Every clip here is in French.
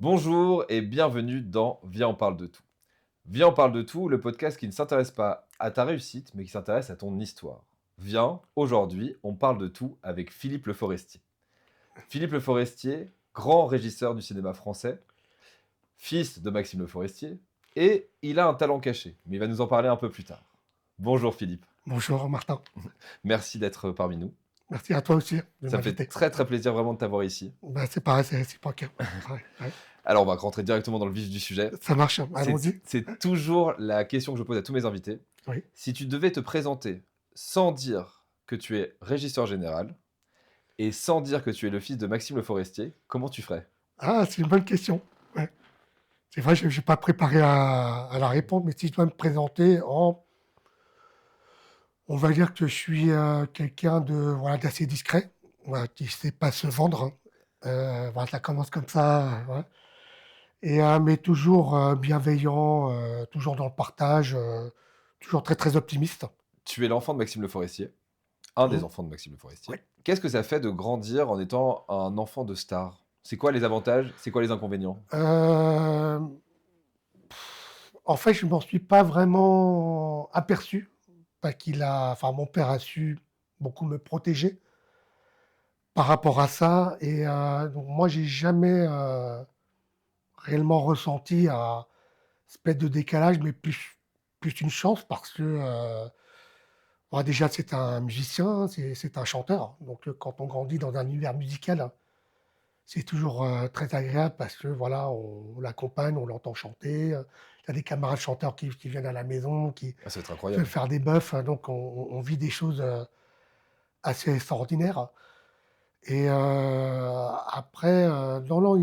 Bonjour et bienvenue dans Viens, on parle de tout. Viens, on parle de tout, le podcast qui ne s'intéresse pas à ta réussite, mais qui s'intéresse à ton histoire. Viens, aujourd'hui, on parle de tout avec Philippe Le Forestier. Philippe Le Forestier, grand régisseur du cinéma français, fils de Maxime Le Forestier, et il a un talent caché, mais il va nous en parler un peu plus tard. Bonjour Philippe, Bonjour Martin, merci d'être parmi nous. merci à toi aussi de Ça me fait m'inviter. très très plaisir vraiment de t'avoir ici. C'est pareil, c'est réciproque. Ouais. Alors on va rentrer directement dans le vif du sujet. Ça marche, C'est allons-y. c'est toujours la question que je pose à tous mes invités. Oui. Si tu devais te présenter sans dire que tu es régisseur général et sans dire que tu es le fils de Maxime Le Forestier, comment tu ferais? Ah, c'est une bonne question. Ouais. C'est vrai, je n'ai pas préparé à la répondre, mais si je dois me présenter, on va dire que je suis quelqu'un d'assez discret, voilà, qui ne sait pas se vendre, hein. Voilà, ça commence comme ça. Ouais. Mais toujours bienveillant, toujours dans le partage, toujours très très optimiste. Tu es l'enfant de Maxime Le Forestier, un des Mm. enfants de Maxime Le Forestier. Ouais. Qu'est-ce que ça fait de grandir en étant un enfant de star? C'est quoi les avantages? C'est quoi les inconvénients? Euh, En fait, je m'en suis pas vraiment aperçu, parce mon père a su beaucoup me protéger par rapport à ça. Donc moi, j'ai jamais réellement ressenti un espèce de décalage, mais plus une chance parce que déjà c'est un musicien, c'est un chanteur. Donc quand on grandit dans un univers musical, c'est toujours très agréable parce que voilà, on l'accompagne, on l'entend chanter. Il y a des camarades chanteurs qui viennent à la maison, Ah, ça va être qui veulent incroyable. faire des bœufs, hein, donc on vit des choses assez extraordinaires. Après, non, non,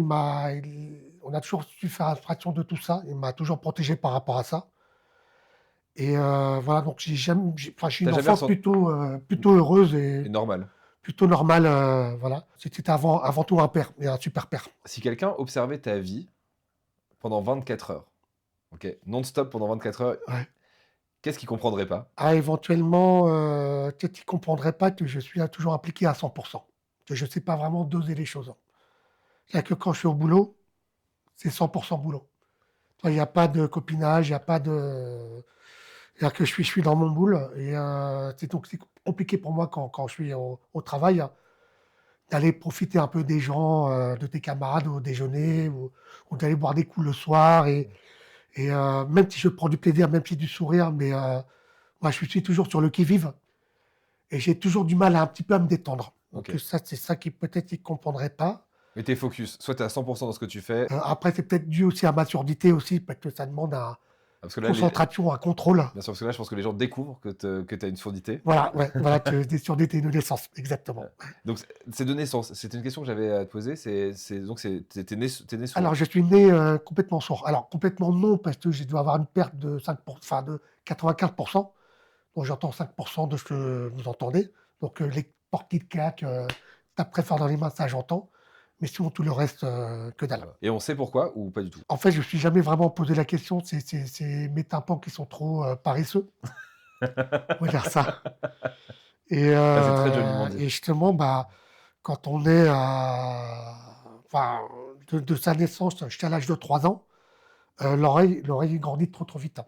on a toujours su faire abstraction de tout ça. Il m'a toujours protégé par rapport à ça. Voilà, donc je suis T'as une jamais enfant ressenti... plutôt heureuse C'est et normal. plutôt normale. Voilà, c'était avant tout un père et un super père. Si quelqu'un observait ta vie pendant 24 heures, ok, non-stop pendant 24 heures, Ouais. qu'est-ce qu'il comprendrait pas? Ah, éventuellement, peut-être qu'ils ne comprendraient pas que je suis toujours impliqué à 100, que je ne sais pas vraiment doser les choses. C'est-à-dire que quand je suis au boulot, c'est 100 boulot. Il n'y a pas de copinage, il n'y a pas de. C'est-à-dire que je suis dans mon boule donc c'est compliqué pour moi quand je suis au travail, hein, d'aller profiter un peu des gens, de tes camarades au déjeuner ou d'aller boire des coups le soir. Même si je prends du plaisir, même si du sourire, mais moi je suis toujours sur le qui-vive. Et j'ai toujours du mal un petit peu à me détendre. Donc Ok. ça, c'est ça qui peut-être ils ne comprendraient pas. Mais t'es focus, soit t'es à 100% dans ce que tu fais, Après, c'est peut-être dû aussi à ma surdité aussi, parce que ça demande une parce que là, concentration, un contrôle. bien sûr, parce que là, je pense que les gens découvrent que tu as une surdité. Voilà, ouais, voilà, des surdités de naissance, Euh, exactement. Donc, c'est de naissance. C'était une question que j'avais à te poser. T'es né sourd. Alors, je suis né complètement sourd. Alors, complètement non, parce que j'ai dû avoir une perte de 5 de 95%. Donc, j'entends 5% de ce que vous entendez. Donc, les portes qui claquent, tapent très fort dans les mains, ça j'entends. Mais sinon, tout le reste, que dalle. Et on sait pourquoi ou pas du tout? En fait, je ne me suis jamais vraiment posé la question. C'est mes tympans qui sont trop paresseux. On va dire ça. Ah, c'est très joliment dit. Et justement, quand on est enfin, de sa naissance jusqu'à l'âge de 3 ans, l'oreille grandit trop vite, hein.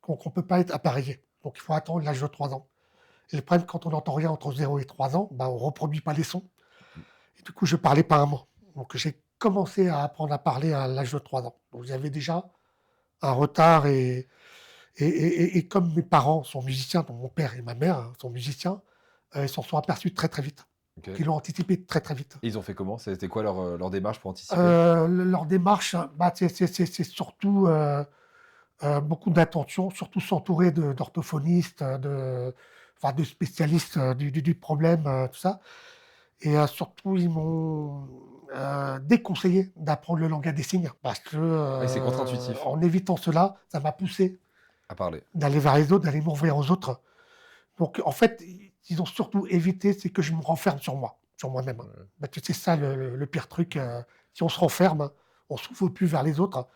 Donc, on ne peut pas être appareillé. Donc, il faut attendre l'âge de 3 ans. Et le problème, quand on n'entend rien entre 0 et 3 ans, on ne reproduit pas les sons. Et du coup, je ne parlais pas un mot. Donc, j'ai commencé à apprendre à parler à l'âge de 3 ans. Donc, il y avait déjà un retard. Et comme mes parents sont musiciens, donc mon père et ma mère, hein, sont musiciens, ils s'en sont aperçus très, très vite. Ok. Donc, ils l'ont anticipé très, très vite. Et ils ont fait comment? C'était quoi leur démarche pour anticiper? Leur démarche, c'est surtout beaucoup d'attention, surtout s'entourer d'orthophonistes, de spécialistes du problème, tout ça. Surtout, ils m'ont déconseillé d'apprendre le langage des signes parce que, Oui, c'est contre-intuitif en évitant cela, ça m'a poussé à parler. d'aller vers les autres, d'aller m'ouvrir aux autres. Donc, en fait, ils ont surtout évité, c'est que je me renferme sur moi-même. Ouais. Parce que c'est ça le pire truc. Si on se renferme, on ne s'ouvre plus vers les autres.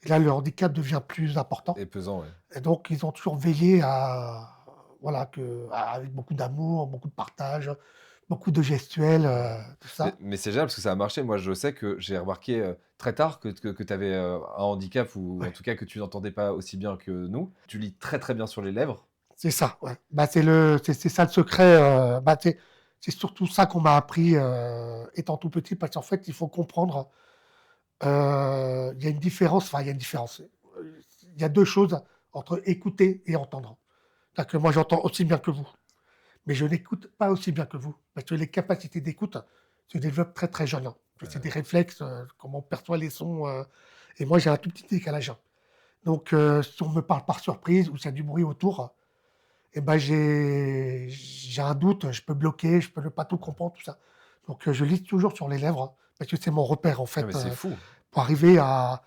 Et là, le handicap devient plus important. Et pesant, ouais. Et donc, ils ont toujours veillé avec beaucoup d'amour, beaucoup de partage, beaucoup de gestuels, tout Mais, ça. mais c'est génial parce que ça a marché. Moi, je sais que j'ai remarqué très tard que tu avais un handicap ou en Ouais, tout cas que tu n'entendais pas aussi bien que nous. Tu lis très très bien sur les lèvres. c'est ça, ouais. Bah, c'est ça le secret, bah, c'est surtout ça qu'on m'a appris, étant tout petit parce qu'en fait, il faut comprendre, il y a une différence, enfin, il y a une différence, il y a 2 choses entre écouter et entendre. C'est-à-dire que moi, j'entends aussi bien que vous, mais je n'écoute pas aussi bien que vous parce que les capacités d'écoute se développent très, très jeune, hein. C'est des réflexes, comment on perçoit les sons, et moi, j'ai un tout petit décalage, hein. Donc si on me parle par surprise ou s'il y a du bruit autour, et ben j'ai un doute, je peux bloquer, je peux ne pas tout comprendre, tout ça. Donc je lis toujours sur les lèvres, hein, parce que c'est mon repère, en Ah, mais fait, c'est fou. pour arriver à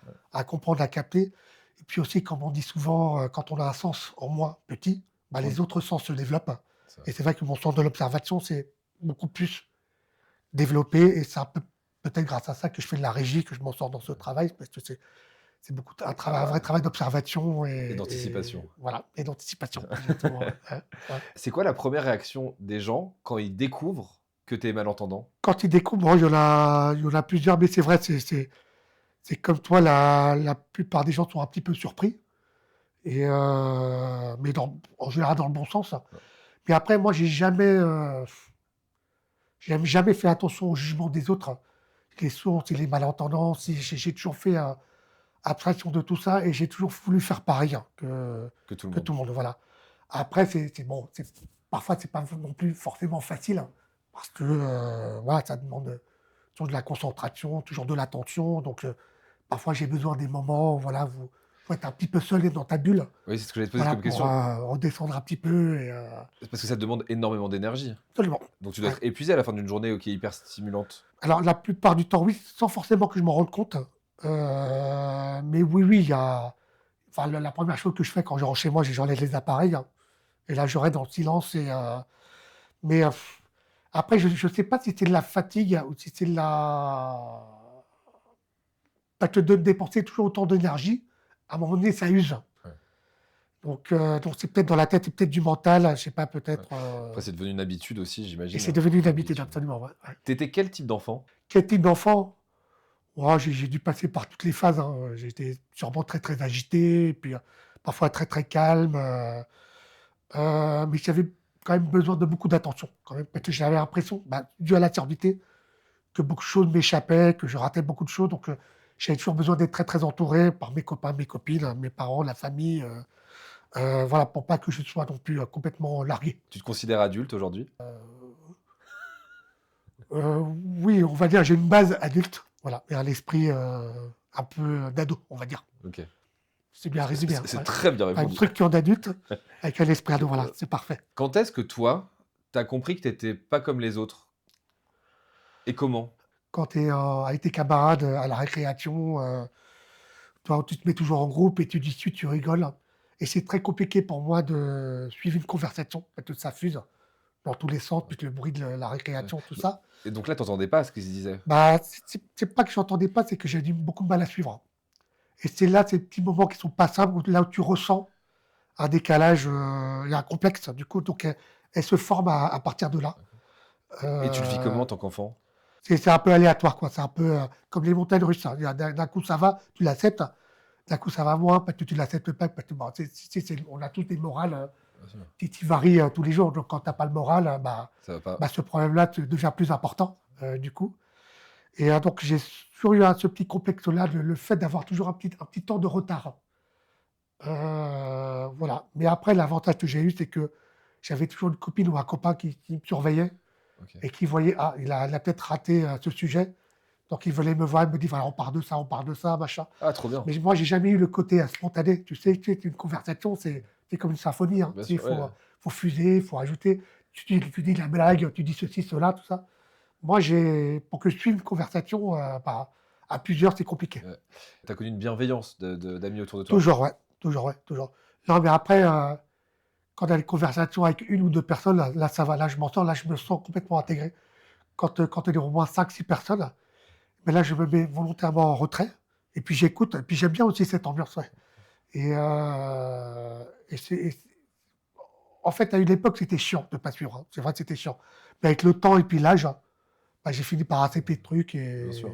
comprendre, à capter. Et puis aussi, comme on dit souvent, quand on a un sens en moins petit, bah, Oui, les autres sens se développent. c'est vrai. Et c'est vrai que mon sens de l'observation, c'est beaucoup plus développé et c'est un peu peut-être grâce à ça que je fais de la régie, que je m'en sors dans ce travail, parce que c'est beaucoup un vrai travail d'observation Et et d'anticipation. voilà, et d'anticipation, exactement, ouais, ouais, ouais. C'est quoi la première réaction des gens quand ils découvrent que tu es malentendant? Quand ils découvrent, bon, il y en a plusieurs, mais c'est vrai, c'est comme toi, la plupart des gens sont un petit peu surpris et mais en général dans le bon sens. Mais après, moi, j'ai jamais fait attention au jugement des autres. Les sourds, et les malentendants, si j'ai toujours fait, abstraction de tout ça et j'ai toujours voulu faire pareil, hein, Que tout le que monde. tout le monde, voilà. Après, c'est bon, parfois, c'est pas non plus forcément facile, hein, parce que, voilà, ça demande, toujours de la concentration, toujours de l'attention, donc parfois, j'ai besoin des moments où, voilà, où faut être un petit peu seul et dans ta bulle, Oui, c'est ce que j'allais te poser voilà, comme pour, question. redescendre un petit peu et C'est parce que ça demande énormément d'énergie. absolument, Donc tu dois ouais. être épuisé à la fin d'une journée, qui est hyper stimulante. Alors la plupart du temps, oui, sans forcément que je m'en rende compte, mais oui, oui, il y a enfin, la 1re chose que je fais quand je rentre chez moi, j'enlève les appareils, hein, et là, je reste dans le silence et mais après, je sais pas si c'est de la fatigue ou si c'est de la parce que de dépenser toujours autant d'énergie, à un moment donné, ça use. Ouais, Donc c'est peut-être dans la tête, c'est peut-être du mental, je sais pas, ouais. peut-être, Après, c'est devenu une habitude aussi, et j'imagine, c'est devenu une une habitude, habitude. absolument, ouais, ouais. T'étais quel type d'enfant? Quel type d'enfant? Oh, j'ai dû passer par toutes les phases, hein, j'ai été sûrement très, très agité, et puis, parfois très, très calme, mais j'avais quand même besoin de beaucoup d'attention, quand même, parce que j'avais l'impression, bah, dû à la surdité, que beaucoup de choses m'échappaient, que je ratais beaucoup de choses, donc j'avais toujours besoin d'être très, très entouré par mes copains, mes copines, mes parents, la famille, voilà, pour pas que je sois non plus, complètement largué. Tu te considères adulte aujourd'hui? Oui, on va dire, j'ai une base adulte, voilà, et un esprit, un peu d'ado, on va dire. OK. C'est bien résumé, hein, C'est ouais. très bien Enfin, une répondu. structure d'adulte avec un esprit ado, voilà, c'est parfait. Quand est-ce que toi, t'as compris que t'étais pas comme les autres? Et comment? Quand tu es, avec tes camarades, à la récréation, toi, tu te mets toujours en groupe et tu discutes, tu rigoles et c'est très compliqué pour moi de suivre une conversation parce que ça fuse dans tous les sens, puis le bruit de la Ouais. récréation, tout Do ça. et donc là, t'entendais pas ce qu'ils se disaient? Bah, c'est pas que j'entendais pas, c'est que j'ai du beaucoup de mal à suivre et c'est là, ces petits moments qui sont pas simples, où là où tu ressens un décalage, il y a un complexe du coup, donc elle se forme à partir de là. Et tu le vis comment en Heu tant qu'enfant? C'est un peu aléatoire, quoi. C'est un peu, comme les montagnes russes, hein. Il y a d'un coup ça va, tu l'acceptes, d'un coup ça va moins parce que tu l'acceptes pas, parce que bon, on a tous des morales, Bien sûr, qui varient, tous les jours. Donc quand tu as pas le moral, ça va pas. ce problème-là devient plus important, du coup. Et donc j'ai toujours eu ce petit complexe-là, le fait d'avoir toujours un petit temps de retard. Voilà. Mais après l'avantage que j'ai eu, c'est que j'avais toujours une copine ou un copain qui me surveillait OK. et qui voyait: «Ah, il a peut-être raté, ce sujet». Donc il venait me voir, il me dit: «Voilà, on parle de ça, machin». Ah, trop bien. Mais moi, j'ai jamais eu le côté, spontané. Tu sais, une conversation, c'est comme une symphonie, hein. Bien Tu sais, sûr, ouais. faut fuser, il faut ajouter. Tu dis la blague, tu dis ceci, cela, tout ça. Moi, pour que je suive une conversation, bah, à plusieurs, c'est compliqué. Ouais. Tu connu une bienveillance de d'amis autour de toi? Toujours, ouais, toujours, ouais, toujours. Non, mais après, quand on a une conversation avec une ou 2 personnes, là, ça va, là, je m'en sors, là, je me sens complètement intégré. Quand il y a au moins 5 6 personnes, mais là, je me mets volontairement en retrait et puis j'écoute et puis j'aime bien aussi cette ambiance, ouais et c'est en fait, à une époque, c'était chiant de pas suivre, hein. C'est vrai que c'était chiant. Mais avec le temps et puis l'âge, bah, j'ai fini par accepter le truc Bien sûr.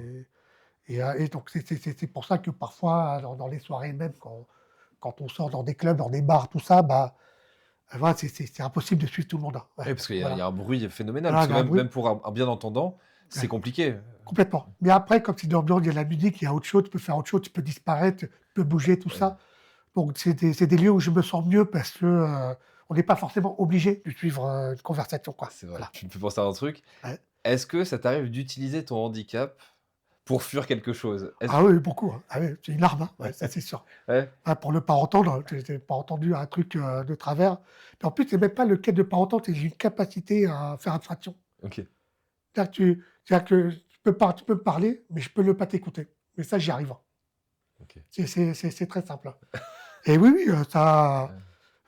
et donc c'est pour ça que parfois, dans les soirées même, quand on sort dans des clubs, dans des bars, tout ça, bah, voilà, c'est impossible de suivre tout le monde, hein. Ouais, Oui, parce qu'il y a voilà. un bruit phénoménal, Voilà, parce il que y a un bruit. même pour un bien entendant, c'est Ouais, compliqué. complètement. Mais après, comme c'est une ambiance, il y a la musique, il y a autre chose, tu peux faire autre chose, tu peux disparaître, tu peux bouger, tout Ouais. ça. Donc c'est des lieux où je me sens mieux parce que, on n'est pas forcément obligé de suivre, une conversation, quoi. C'est vrai. Voilà. Tu me fais penser à un truc. Ouais. Est-ce que ça t'arrive d'utiliser ton handicap pour fuir quelque chose? Est-ce Ah oui, beaucoup, hein. Ah oui, c'est une arme, hein. Ouais, ça c'est sûr. ouais? Ah, pour ne pas entendre, tu pas entendu un truc, de travers. Puis en plus, c'est même pas le fait de pas entendre, c'est que j'ai une capacité à faire abstraction. OK. C'est-à-dire que tu peux me parler, mais je peux ne pas t'écouter. Mais ça, j'y arrive, hein. OK. C'est très simple, hein. Et oui, oui, ça Ouais.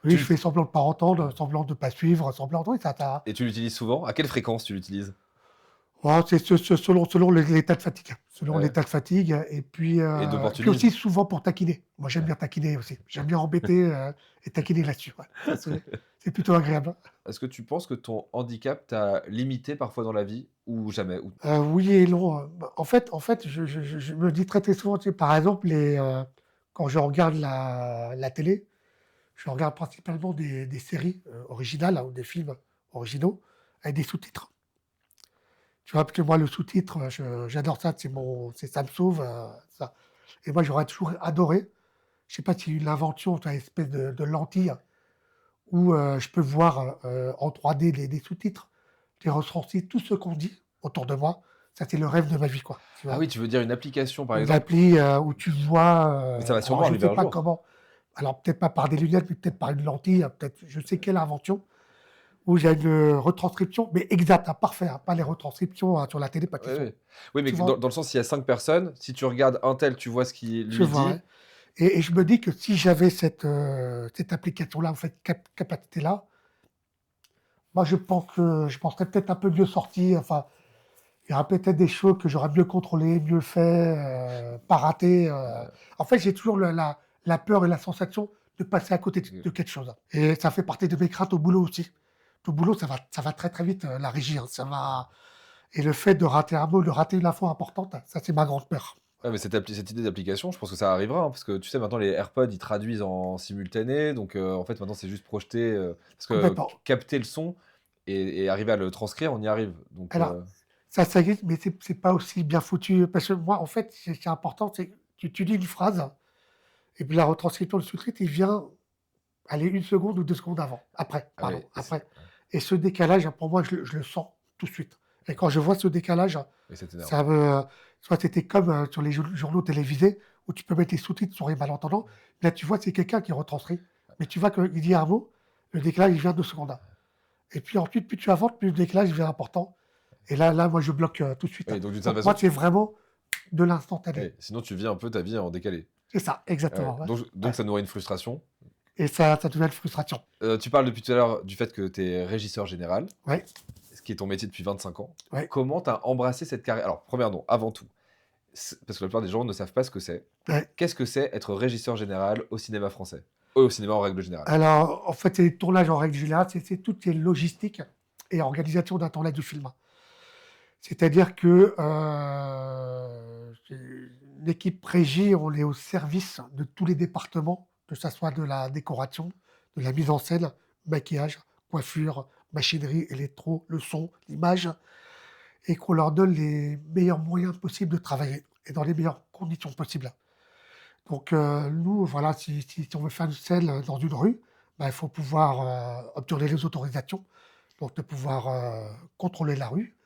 oui, Tu je fais l'ut semblant de pas entendre, ouais. semblant de pas suivre, semblant oui, ça Et tu l'utilises souvent? À quelle fréquence tu l'utilises? oh, c'est selon l'état de fatigue. Selon Ouais. l'état de fatigue Et et puis aussi d'opportunisme? souvent pour taquiner. Moi, j'aime Ouais. bien taquiner aussi. J'aime bien embêter, et taquiner là-dessus, ouais. Ça, c'est plutôt agréable, hein. Est-ce que tu penses que ton handicap t'a limité parfois dans la vie ou jamais? Ou Oui et non, bah, en fait, je me dis très, très souvent, tu sais, par exemple, quand je regarde la télé, je regarde principalement des séries, originales, hein, ou des films originaux avec des sous-titres. Tu vois? Parce que moi, le sous-titre, j'adore ça, ça me sauve, ça et moi, j'aurais toujours adoré, je sais pas s'il y a eu l'invention, tu vois, espèce de lentille où, je peux voir, en 3D des sous-titres, qui retranscrivent tout ce qu'on dit autour de moi. Ça, c'est le rêve de ma vie, quoi, tu ah vois? oui, tu veux dire une application par Une exemple? appli, où tu vois, Mais ça va alors sûrement je arriver sais un pas jour. comment, alors peut-être pas par des lunettes, mais peut-être par une lentille, peut-être je sais quelle invention, où j'ai une, retranscription, mais exacte, hein, parfait, hein, pas les retranscriptions, sur la télé, pas qui Oui, sont oui. Oui, mais que dans souvent dans le sens, il y a 5 personnes, si tu regardes un tel, tu vois ce qu'il je lui vois, ouais. dit. Et je me dis que si j'avais cette application-là, en fait, capacité-là, moi, je penserais peut-être un peu mieux sorti, enfin, il y aura peut-être des choses que j'aurais mieux contrôlées, mieux fait, pas raté, en fait, j'ai toujours la peur et la sensation de passer à côté de quelque chose et ça fait partie de mes craintes au boulot aussi. Au boulot, ça va très, très vite, la régie, hein, ça va et le fait de rater un mot, de rater une info importante, ça, c'est ma grande peur. Ouais, mais cette idée d'application, je pense que ça arrivera, hein, parce que tu sais, maintenant les AirPods, ils traduisent en simultané, donc en fait, maintenant, c'est juste projeter, parce que Complètement. capter le son et arriver à le transcrire, on y arrive, donc Alors, ça existe, mais c'est pas aussi bien foutu, parce que moi, en fait, c'est important, c'est que tu dis une phrase et puis la retranscription, le sous-titre, il vient, allez, 1 seconde ou 2 secondes avant. Après, ah pardon, ouais, après et ce décalage, pour moi, je le sens tout de suite et quand je vois ce décalage, et ça t'énerve. ça me soit c'était comme, sur les journaux télévisés où tu peux mettre les sous-titres sur les malentendants. Là, tu vois, c'est quelqu'un qui retranscrit, mais tu vois qu'il dit un mot, le décalage, il vient 2 secondes et puis ensuite, plus tu avances, plus le décalage devient important et là, moi, je bloque, tout de suite. Oui, donc d'une certaine Donc moi, façon, c'est vraiment de l'instantané. ouais, sinon tu vis un peu ta vie en décalé. C'est ça, Ouais, exactement, ouais, donc ouais ça nourrit une frustration. et ça devient une frustration. Tu parles depuis tout à l'heure du fait que tu es régisseur général, Ouais, ce qui est ton métier depuis 25 ans. ouais, Comment tu as embrassé cette carrière? Alors, première non, avant tout, parce que la plupart des gens ne savent pas ce que c'est. ouais. Qu'est-ce que c'est être régisseur général au cinéma français? Au cinéma en règle générale. Alors, en fait, c'est les tournages en règle générale, c'est toutes les logistiques et organisation d'un tournage du film. C'est-à-dire que, c'est une équipe régie, on est au service de tous les départements, que ça soit de la décoration, de la mise en scène, maquillage, coiffure, machinerie, électro, le son, l'image et qu'on leur donne les meilleurs moyens possibles de travailler et dans les meilleures conditions possibles. Donc, nous, voilà, si on veut faire une scène dans une rue, bah, il faut pouvoir, obtenir les autorisations, donc de pouvoir, contrôler la rue,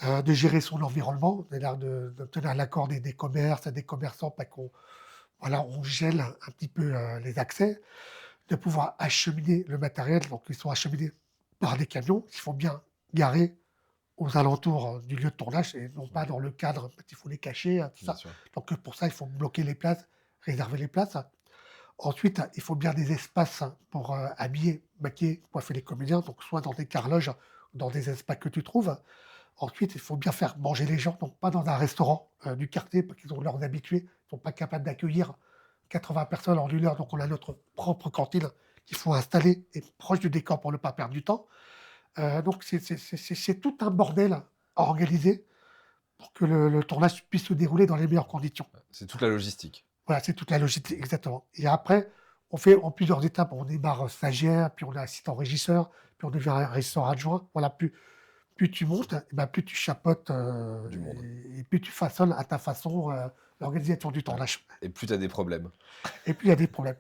de gérer son environnement, c'est-à-dire d'obtenir l'accord des commerces, des commerçants, pas qu'on voilà, on gèle un petit peu, les accès, de pouvoir acheminer le matériel, donc ils sont acheminés par des camions qui sont bien garés aux alentours, du lieu de tournage et non pas OK, dans le cadre, parce qu'il faut les cacher, tout bien ça. sûr. Donc, pour ça, il faut bloquer les places, réserver les places. Ensuite, il faut bien des espaces pour, habiller, maquiller, coiffer les comédiens, donc soit dans des carrelages, dans des espaces que tu trouves. Ensuite, il faut bien faire manger les gens, donc pas dans un restaurant, du quartier, parce qu'ils ont leurs habitués, ils sont pas capables d'accueillir 80 personnes en 1 heure, donc on a notre propre cantine qu'il faut installer et proche du décor pour ne pas perdre du temps. Donc c'est tout un bordel à organiser pour que le tournage puisse se dérouler dans les meilleures conditions. C'est toute la logistique. Voilà, c'est toute la logistique, exactement. Et après, on fait en plusieurs étapes. On démarre stagiaire, puis on est assistant régisseur, puis on devient régisseur adjoint. Voilà, plus tu montes, et ben, plus tu chapeautes Du monde. et plus tu façonnes à ta façon l'organisation du Ouais. tournage. Et plus tu as des problèmes. Et puis il y a des problèmes.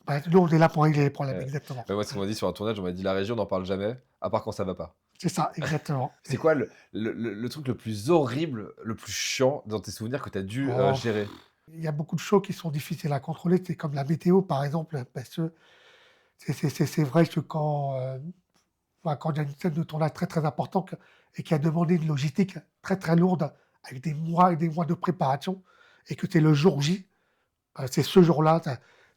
Ben, nous, on est là pour régler les problèmes, Ouais. exactement. Moi, ce qu'on m'a dit sur un tournage, on m'a dit la région, on n'en parle jamais, à part quand ça va pas. C'est ça, exactement. C'est quoi le truc le plus horrible, le plus chiant dans tes souvenirs que tu as dû Oh, gérer? il y a beaucoup de choses qui sont difficiles à contrôler. C'est comme la météo, par exemple, parce que c'est vrai que quand il y a une scène de tournage très, très importante et qui a demandé une logistique très, très lourde avec des mois et des mois de préparation et que c'est le jour J, c'est ce jour-là,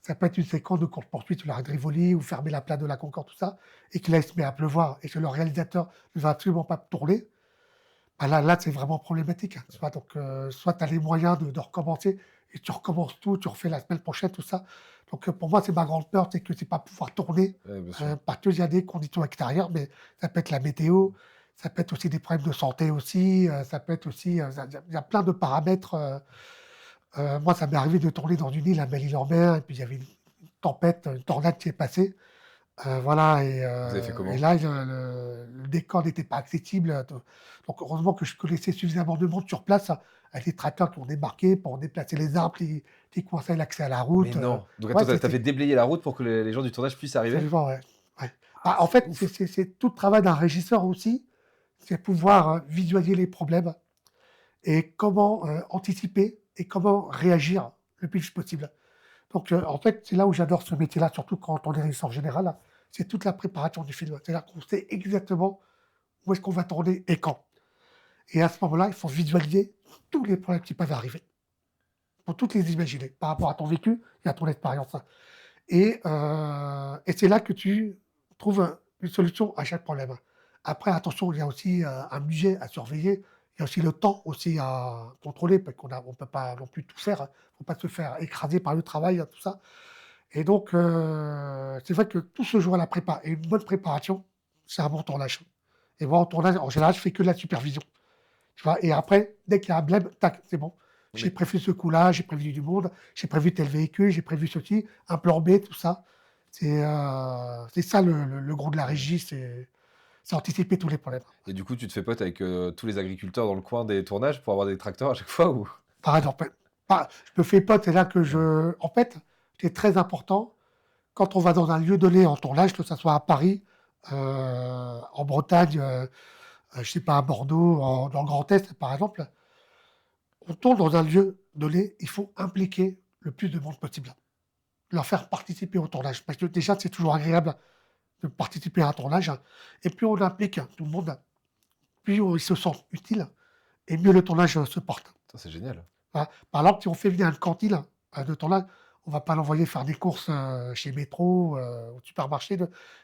ça peut être une séquence de course-poursuite sur la rue de Rivoli ou fermer la place de la Concorde, tout ça, et que là, il se met à pleuvoir et que le réalisateur ne va absolument pas tourner, bah là, c'est vraiment problématique. Tu vois, donc, soit tu as les moyens de recommencer et tu recommences tout, tu refais la semaine prochaine, tout ça. Donc, pour moi, c'est ma grande peur, c'est que c'est pas pouvoir tourner Ouais, bien sûr. parce qu'il y a des conditions extérieures, mais ça peut être la météo, ça peut être aussi des problèmes de santé aussi, ça peut être aussi, il y a plein de paramètres. Moi, ça m'est arrivé de tourner dans une île à Belle-Île-en-Mer, et puis il y avait une tempête, une tornade qui est passée. Voilà Vous avez fait et comment? là, le décor n'était pas accessible, donc heureusement que je connaissais suffisamment de monde sur place, avec les tracteurs qui ont débarqué pour déplacer les arbres qui coinçaient l'accès à la Mais route, non! Donc ouais, attends, tu as fait déblayer la route pour que les gens du tournage puissent arriver? absolument, ouais, ouais. Ah, Bah, en c'est fait, ouf! c'est tout le travail d'un régisseur aussi, c'est pouvoir, visualiser les problèmes et comment, anticiper et comment réagir le plus vite possible. Donc, en fait, c'est là où j'adore ce métier-là, surtout quand on est régisseur général, c'est toute la préparation du film. C'est-à-dire qu'on sait exactement où est-ce qu'on va tourner et quand. Et à ce moment-là, il faut visualiser tous les problèmes qui peuvent arriver, pour toutes les imaginer, par rapport à ton vécu et à ton expérience. Et c'est là que tu trouves une solution à chaque problème. Après, attention, il y a aussi un budget à surveiller. Il y a aussi le temps aussi à contrôler, parce qu'on ne peut pas non plus tout faire. Il ne faut pas se faire écraser par le travail, tout ça. Et donc, c'est vrai que tout se joue à la prépa. Et une bonne préparation, c'est un bon tournage. Et moi, en tournage, en général, je fais que de la supervision. Tu vois? Et après, dès qu'il y a un blême, tac, c'est bon. J'ai Mais prévu ce coup-là, j'ai prévu du monde, j'ai prévu tel véhicule, j'ai prévu ceci, un plan B, tout ça. C'est ça le gros de la mmh. régie, c'est anticiper tous les problèmes. Et du coup, tu te fais pote avec, tous les agriculteurs dans le coin des tournages pour avoir des tracteurs à chaque fois ou? Par exemple, je me fais pote, c'est là que Ouais. en fait, ce qui est très important, quand on va dans un lieu donné en tournage, que ça soit à Paris, en Bretagne, je sais pas, à Bordeaux, dans le Grand Est, par exemple, on tourne dans un lieu donné, il faut impliquer le plus de monde possible. Leur faire participer au tournage. Parce que déjà, c'est toujours agréable de participer à un tournage. Et plus on implique tout le monde, plus ils se sentent utiles et mieux le tournage se porte. Ça, c'est génial. Voilà. Par exemple, si on fait venir une cantine de tournage, on va pas l'envoyer faire des courses chez Métro, au supermarché.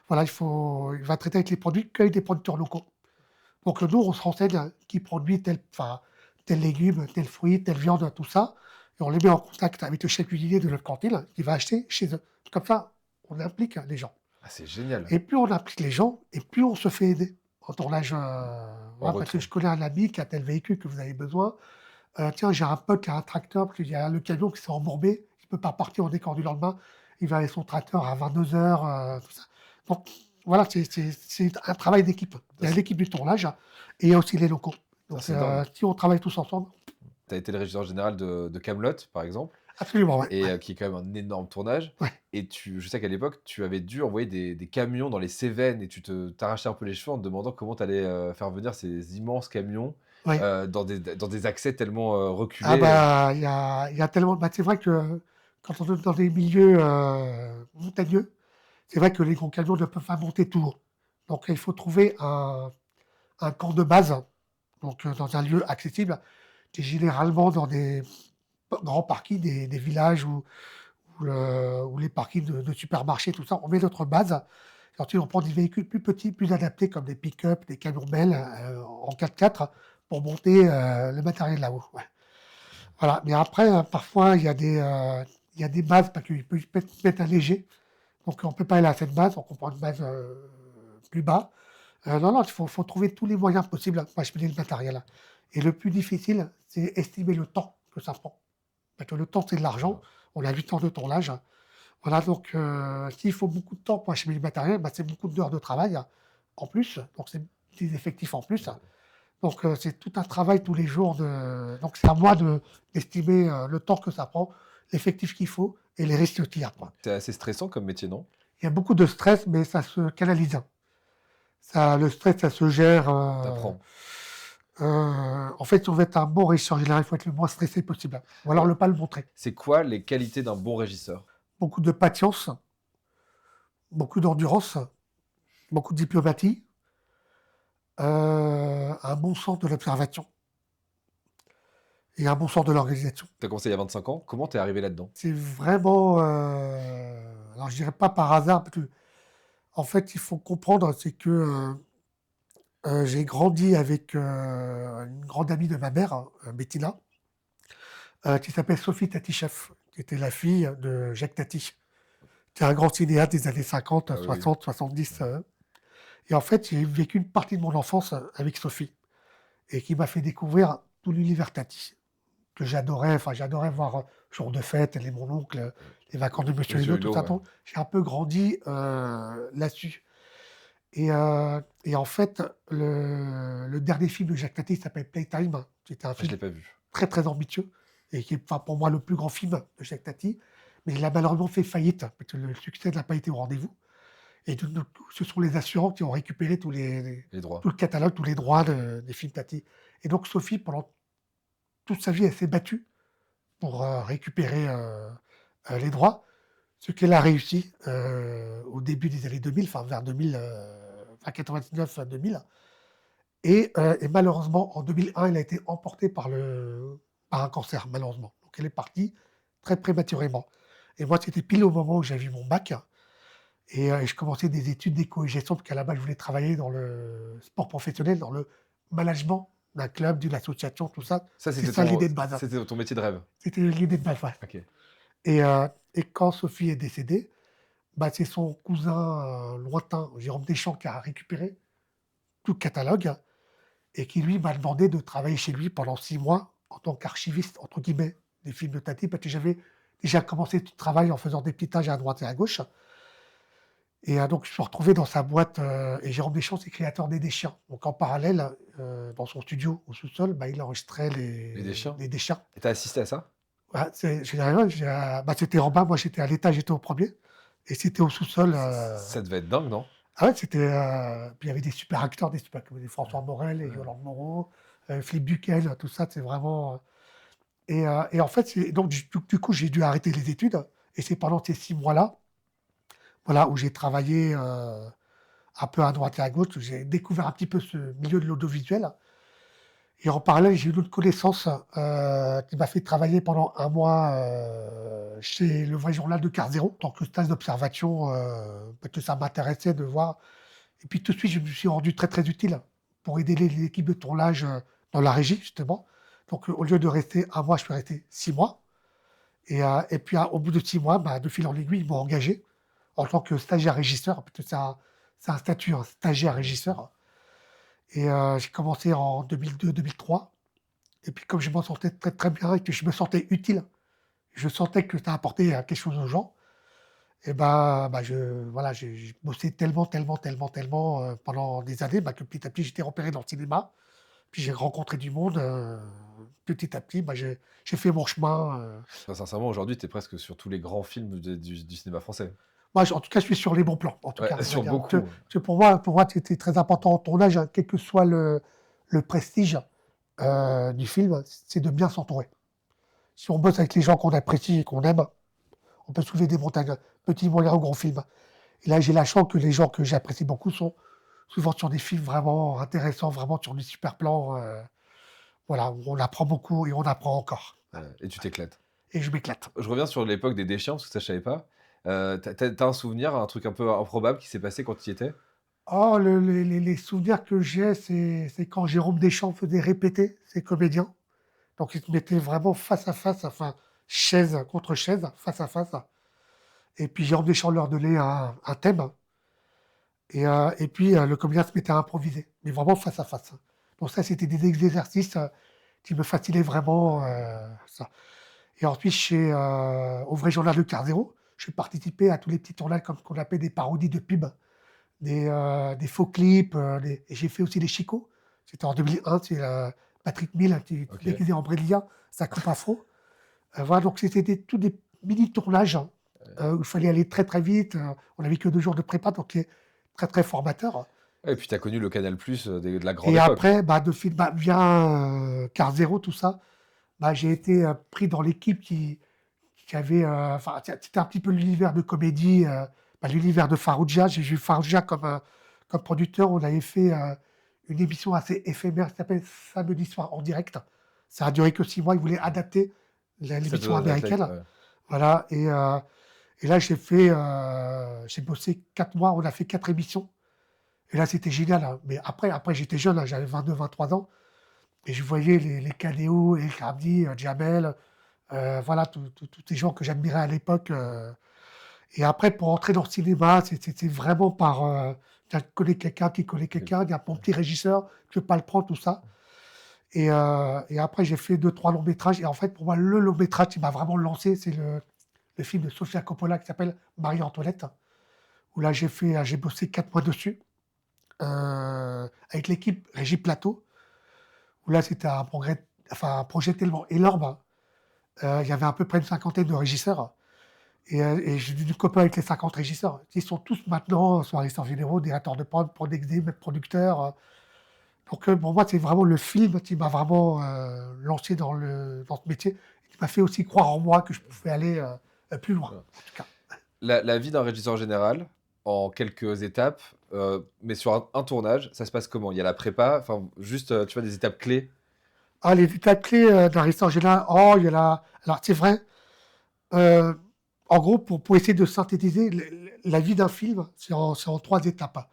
Voilà, il va traiter avec les produits qu'avec des producteurs locaux. Donc nous, on se renseigne qui produit tel légume, tel fruit, telle viande, tout ça, et on les met en contact avec le chef cuisinier de notre cantine qui va acheter chez eux. Comme ça, on implique les gens. Ah, c'est génial. Et plus on implique les gens, et plus on se fait aider en tournage. En Voilà, parce que retour. je connais un ami qui a tel véhicule que vous avez besoin. Tiens, j'ai un pote qui a un tracteur, parce qu'il y a le camion qui s'est embourbé, il ne peut pas partir au décor du lendemain. Il va avec son tracteur à 22 heures, tout ça. Donc voilà, c'est un travail d'équipe. Il Ça, y a c'est l'équipe du tournage et il y a aussi les locaux. ça, Donc c'est dingue. si on travaille tous ensemble, Tu as été le régisseur général de Kaamelott, par exemple, absolument, ouais, et ouais, qui est quand même un énorme tournage. ouais, Et je sais qu'à l'époque, tu avais dû envoyer des camions dans les Cévennes et tu t'arrachais un peu les cheveux en te demandant comment tu allais, faire venir ces immenses camions, ouais. dans des accès tellement, Ah reculés. bah, il y a tellement c'est vrai que quand on est dans des milieux, montagneux, c'est vrai que les gros camions ne peuvent pas monter tout haut. Donc il faut trouver un camp de base, donc dans un lieu accessible, qui est généralement dans des grands parkings, des villages ou les parkings de supermarchés, tout ça. On met notre base. Ensuite, on prend des véhicules plus petits, plus adaptés, comme des pick-up, des camions belles en 4x4 pour monter le matériel là-haut. Ouais. Voilà. Mais après, parfois, il y a des bases, parce qu'il peut mettre un léger. Donc on ne peut pas aller à cette base, donc on prend une base plus bas. Non, non, il faut trouver tous les moyens possibles pour acheminer le matériel. Et le plus difficile, c'est estimer le temps que ça prend. Parce que le temps, c'est de l'argent. On a 8 ans de tournage. Voilà, donc s'il faut beaucoup de temps pour acheminer le matériel, bah, c'est beaucoup d'heures de travail en plus. Donc c'est des effectifs en plus. Donc c'est tout un travail tous les jours. Donc c'est à moi d'estimer le temps que ça prend, l'effectif qu'il faut et les risques qu'il y a, quoi. C'est assez stressant comme métier, non? Il y a beaucoup de stress, mais ça se canalise. Ça, le stress, ça se gère. T'apprends. En fait, si on veut être un bon régisseur général, il faut être le moins stressé possible. Ou alors Ouais. ne pas le montrer. C'est quoi les qualités d'un bon régisseur? Beaucoup de patience, beaucoup d'endurance, beaucoup de diplomatie, un bon sens de l'observation et un bon sens de l'organisation. T'as commencé il y a 25 ans, comment t'es arrivé là-dedans? C'est vraiment, alors je dirais pas par hasard, parce que en fait, il faut comprendre, c'est que j'ai grandi avec une grande amie de ma mère, Bettina, qui s'appelle Sophie Tati-Chef, qui était la fille de Jacques Tati, qui est un grand cinéaste des années 50, Ah oui, 60, 70. Et en fait, j'ai vécu une partie de mon enfance avec Sophie, et qui m'a fait découvrir tout l'univers Tati, que j'adorais. Enfin, j'adorais voir Jour de fête, Elle est mon oncle, Les vacances de Monsieur Monsieur Hulot, tout Hulot, ça. ouais. Donc, j'ai un peu grandi là-dessus. Et en fait, le dernier film de Jacques Tati s'appelle Playtime, qui était un Ah, je film l'ai pas vu. très très ambitieux et qui est, enfin, pour moi, le plus grand film de Jacques Tati. Mais il a malheureusement fait faillite parce que le succès n'a pas été au rendez-vous. Et donc, ce sont les assurants qui ont récupéré Les droits. tout le catalogue, tous les droits des films Tati. Et donc Sophie, pendant toute sa vie, elle s'est battue pour récupérer les droits, ce qu'elle a réussi au début des années 2000, enfin vers 2000, enfin 99-2000. Et malheureusement, en 2001, elle a été emportée par un cancer, malheureusement. Donc elle est partie très prématurément. Et moi, c'était pile au moment où j'avais eu mon bac. Et je commençais des études d'éco et gestion, parce qu'à la base, je voulais travailler dans le sport professionnel, dans le management d'un club, d'une association, tout ça. Ça, C'est ça l'idée de base. c'était ton métier de rêve. C'était l'idée de base, ouais. Ok. Et quand Sophie est décédée, bah, c'est son cousin lointain, Jérôme Deschamps, qui a récupéré tout le catalogue et qui, lui, m'a demandé de travailler chez lui pendant 6 mois en tant qu'archiviste, entre guillemets, des films de Tati, parce que j'avais déjà commencé tout le travail en faisant des petits tâches à droite et à gauche. Donc, je me suis retrouvé dans sa boîte, et Jérôme Deschamps, c'est créateur des Deschamps. Donc, en parallèle, dans son studio au sous-sol, bah, il enregistrait Les Deschamps. les Deschamps. Et t'as assisté à ça? Ouais, bah, c'était en bas, moi j'étais à l'étage, j'étais au premier, et c'était au sous-sol. Ça devait être dingue, non? Ah ouais, c'était. Puis il y avait des super acteurs, des super, comme des François Morel et Yolande Moreau, Philippe Duquesne, tout ça, c'est vraiment. Et en fait, donc du coup, j'ai dû arrêter les études, et c'est pendant ces 6 mois-là, voilà, où j'ai travaillé un peu à droite et à gauche, où j'ai découvert un petit peu ce milieu de l'audiovisuel. Et en parallèle, j'ai eu une autre connaissance qui m'a fait travailler pendant 1 mois chez Le Vrai Journal de Quart Zéro, en tant que stage d'observation, parce que ça m'intéressait de voir. Et puis tout de suite, je me suis rendu très très utile pour aider les équipes de tournage dans la régie, justement. Donc au lieu de rester 1 mois, je suis resté 6 mois. Et puis au bout de 6 mois, bah, de fil en aiguille, ils m'ont engagé en tant que stagiaire régisseur, parce que c'est un statut, un stagiaire régisseur. Et j'ai commencé en 2002-2003. Et puis comme je m'en sentais très très bien et que je me sentais utile, je sentais que ça apportait quelque chose aux gens, et bah, voilà, j'ai bossé tellement, tellement, tellement, tellement pendant des années, bah, que petit à petit j'étais repéré dans le cinéma. Puis j'ai rencontré du monde. Petit à petit, bah, j'ai fait mon chemin. Enfin, sincèrement, aujourd'hui, t'es presque sur tous les grands films du cinéma français. Moi, en tout cas, je suis sur les bons plans. En tout cas, Ouais, on va sur dire. beaucoup. Pour moi, c'était très important en tournage, hein, quel que soit le prestige du film, c'est de bien s'entourer. Si on bosse avec les gens qu'on apprécie et qu'on aime, on peut soulever des montagnes, petits, moyens ou grands films. Et là, j'ai la chance que les gens que j'apprécie beaucoup sont souvent sur des films vraiment intéressants, vraiment sur des super plans, voilà, où on apprend beaucoup et on apprend encore. Et tu t'éclates. Et je m'éclate. Je reviens sur l'époque des Deschamps, parce que ça, je savais pas. T'as un souvenir, un truc un peu improbable qui s'est passé quand tu y étais? Oh, les souvenirs que j'ai, c'est quand Jérôme Deschamps faisait répéter ses comédiens. Donc, ils se mettaient vraiment face à face, enfin, chaise contre chaise, face à face. Et puis Jérôme Deschamps leur donnait un thème. Et puis le comédien se mettait à improviser, mais vraiment face à face, hein. Donc ça, c'était des exercices qui me fascinaient vraiment. Ça. Et ensuite, au vrai journal de Quart Zéro, je participais à tous les petits tournages comme qu'on appelle des parodies de pub, des faux clips. Et j'ai fait aussi des chicots. C'était en 2001, c'est Patrick Mill qui Ok. déguisé en Brésilien, sa coupe afro. Voilà, donc c'était tous des mini tournages, hein, où il fallait aller très très vite. On n'avait que 2 jours de prépa, donc c'est très très formateur. Ouais, et puis tu as connu le Canal+, de la grande Et époque. après, bah, via Car Zéro, tout ça, bah, j'ai été pris dans l'équipe qui avait. Enfin, c'était un petit peu l'univers de comédie, bah, l'univers de Farouja. J'ai vu Farouja comme producteur. On avait fait une émission assez éphémère qui s'appelle Samedi soir en direct. Ça a duré que 6 mois. Ils voulaient adapter Cette l'émission athlète, américaine. ouais. Voilà. Et là, j'ai bossé 4 mois. On a fait 4 émissions. Et là, c'était génial, hein. Mais après j'étais jeune, hein, j'avais 22, 23 ans. Et je voyais les Kadeo, El Khabdi, Jamel, voilà, tous ces gens que j'admirais à l'époque. Et après, pour entrer dans le cinéma, c'était vraiment par. Tu connais quelqu'un qui connaît quelqu'un, il y a mon petit régisseur, je ne veux pas le prendre, tout ça. Et après, j'ai fait 2, 3 longs métrages. Et en fait, pour moi, le long métrage qui m'a vraiment lancé, c'est le film de Sofia Coppola qui s'appelle Marie-Antoinette, où là, j'ai bossé 4 mois dessus, avec l'équipe Régie Plateau, où là, c'était un projet tellement énorme, hein. Il y avait à peu près une cinquantaine de régisseurs. Et j'ai du copain avec les 50 régisseurs. Ils sont tous maintenant, soit régisseurs généraux, directeurs de prod, même producteurs. Donc pour moi, c'est vraiment le film qui m'a vraiment lancé dans ce métier, et qui m'a fait aussi croire en moi que je pouvais aller plus loin, Ouais. en tout cas. La vie d'un régisseur général, en quelques étapes, mais sur un tournage, ça se passe comment? Il y a la prépa, enfin, juste, tu vois, des étapes clés. Ah, les étapes clés d'un régisseur général, oh, il y a la... Alors, c'est vrai, euh, en gros, pour essayer de synthétiser, la vie d'un film, c'est en 3 étapes.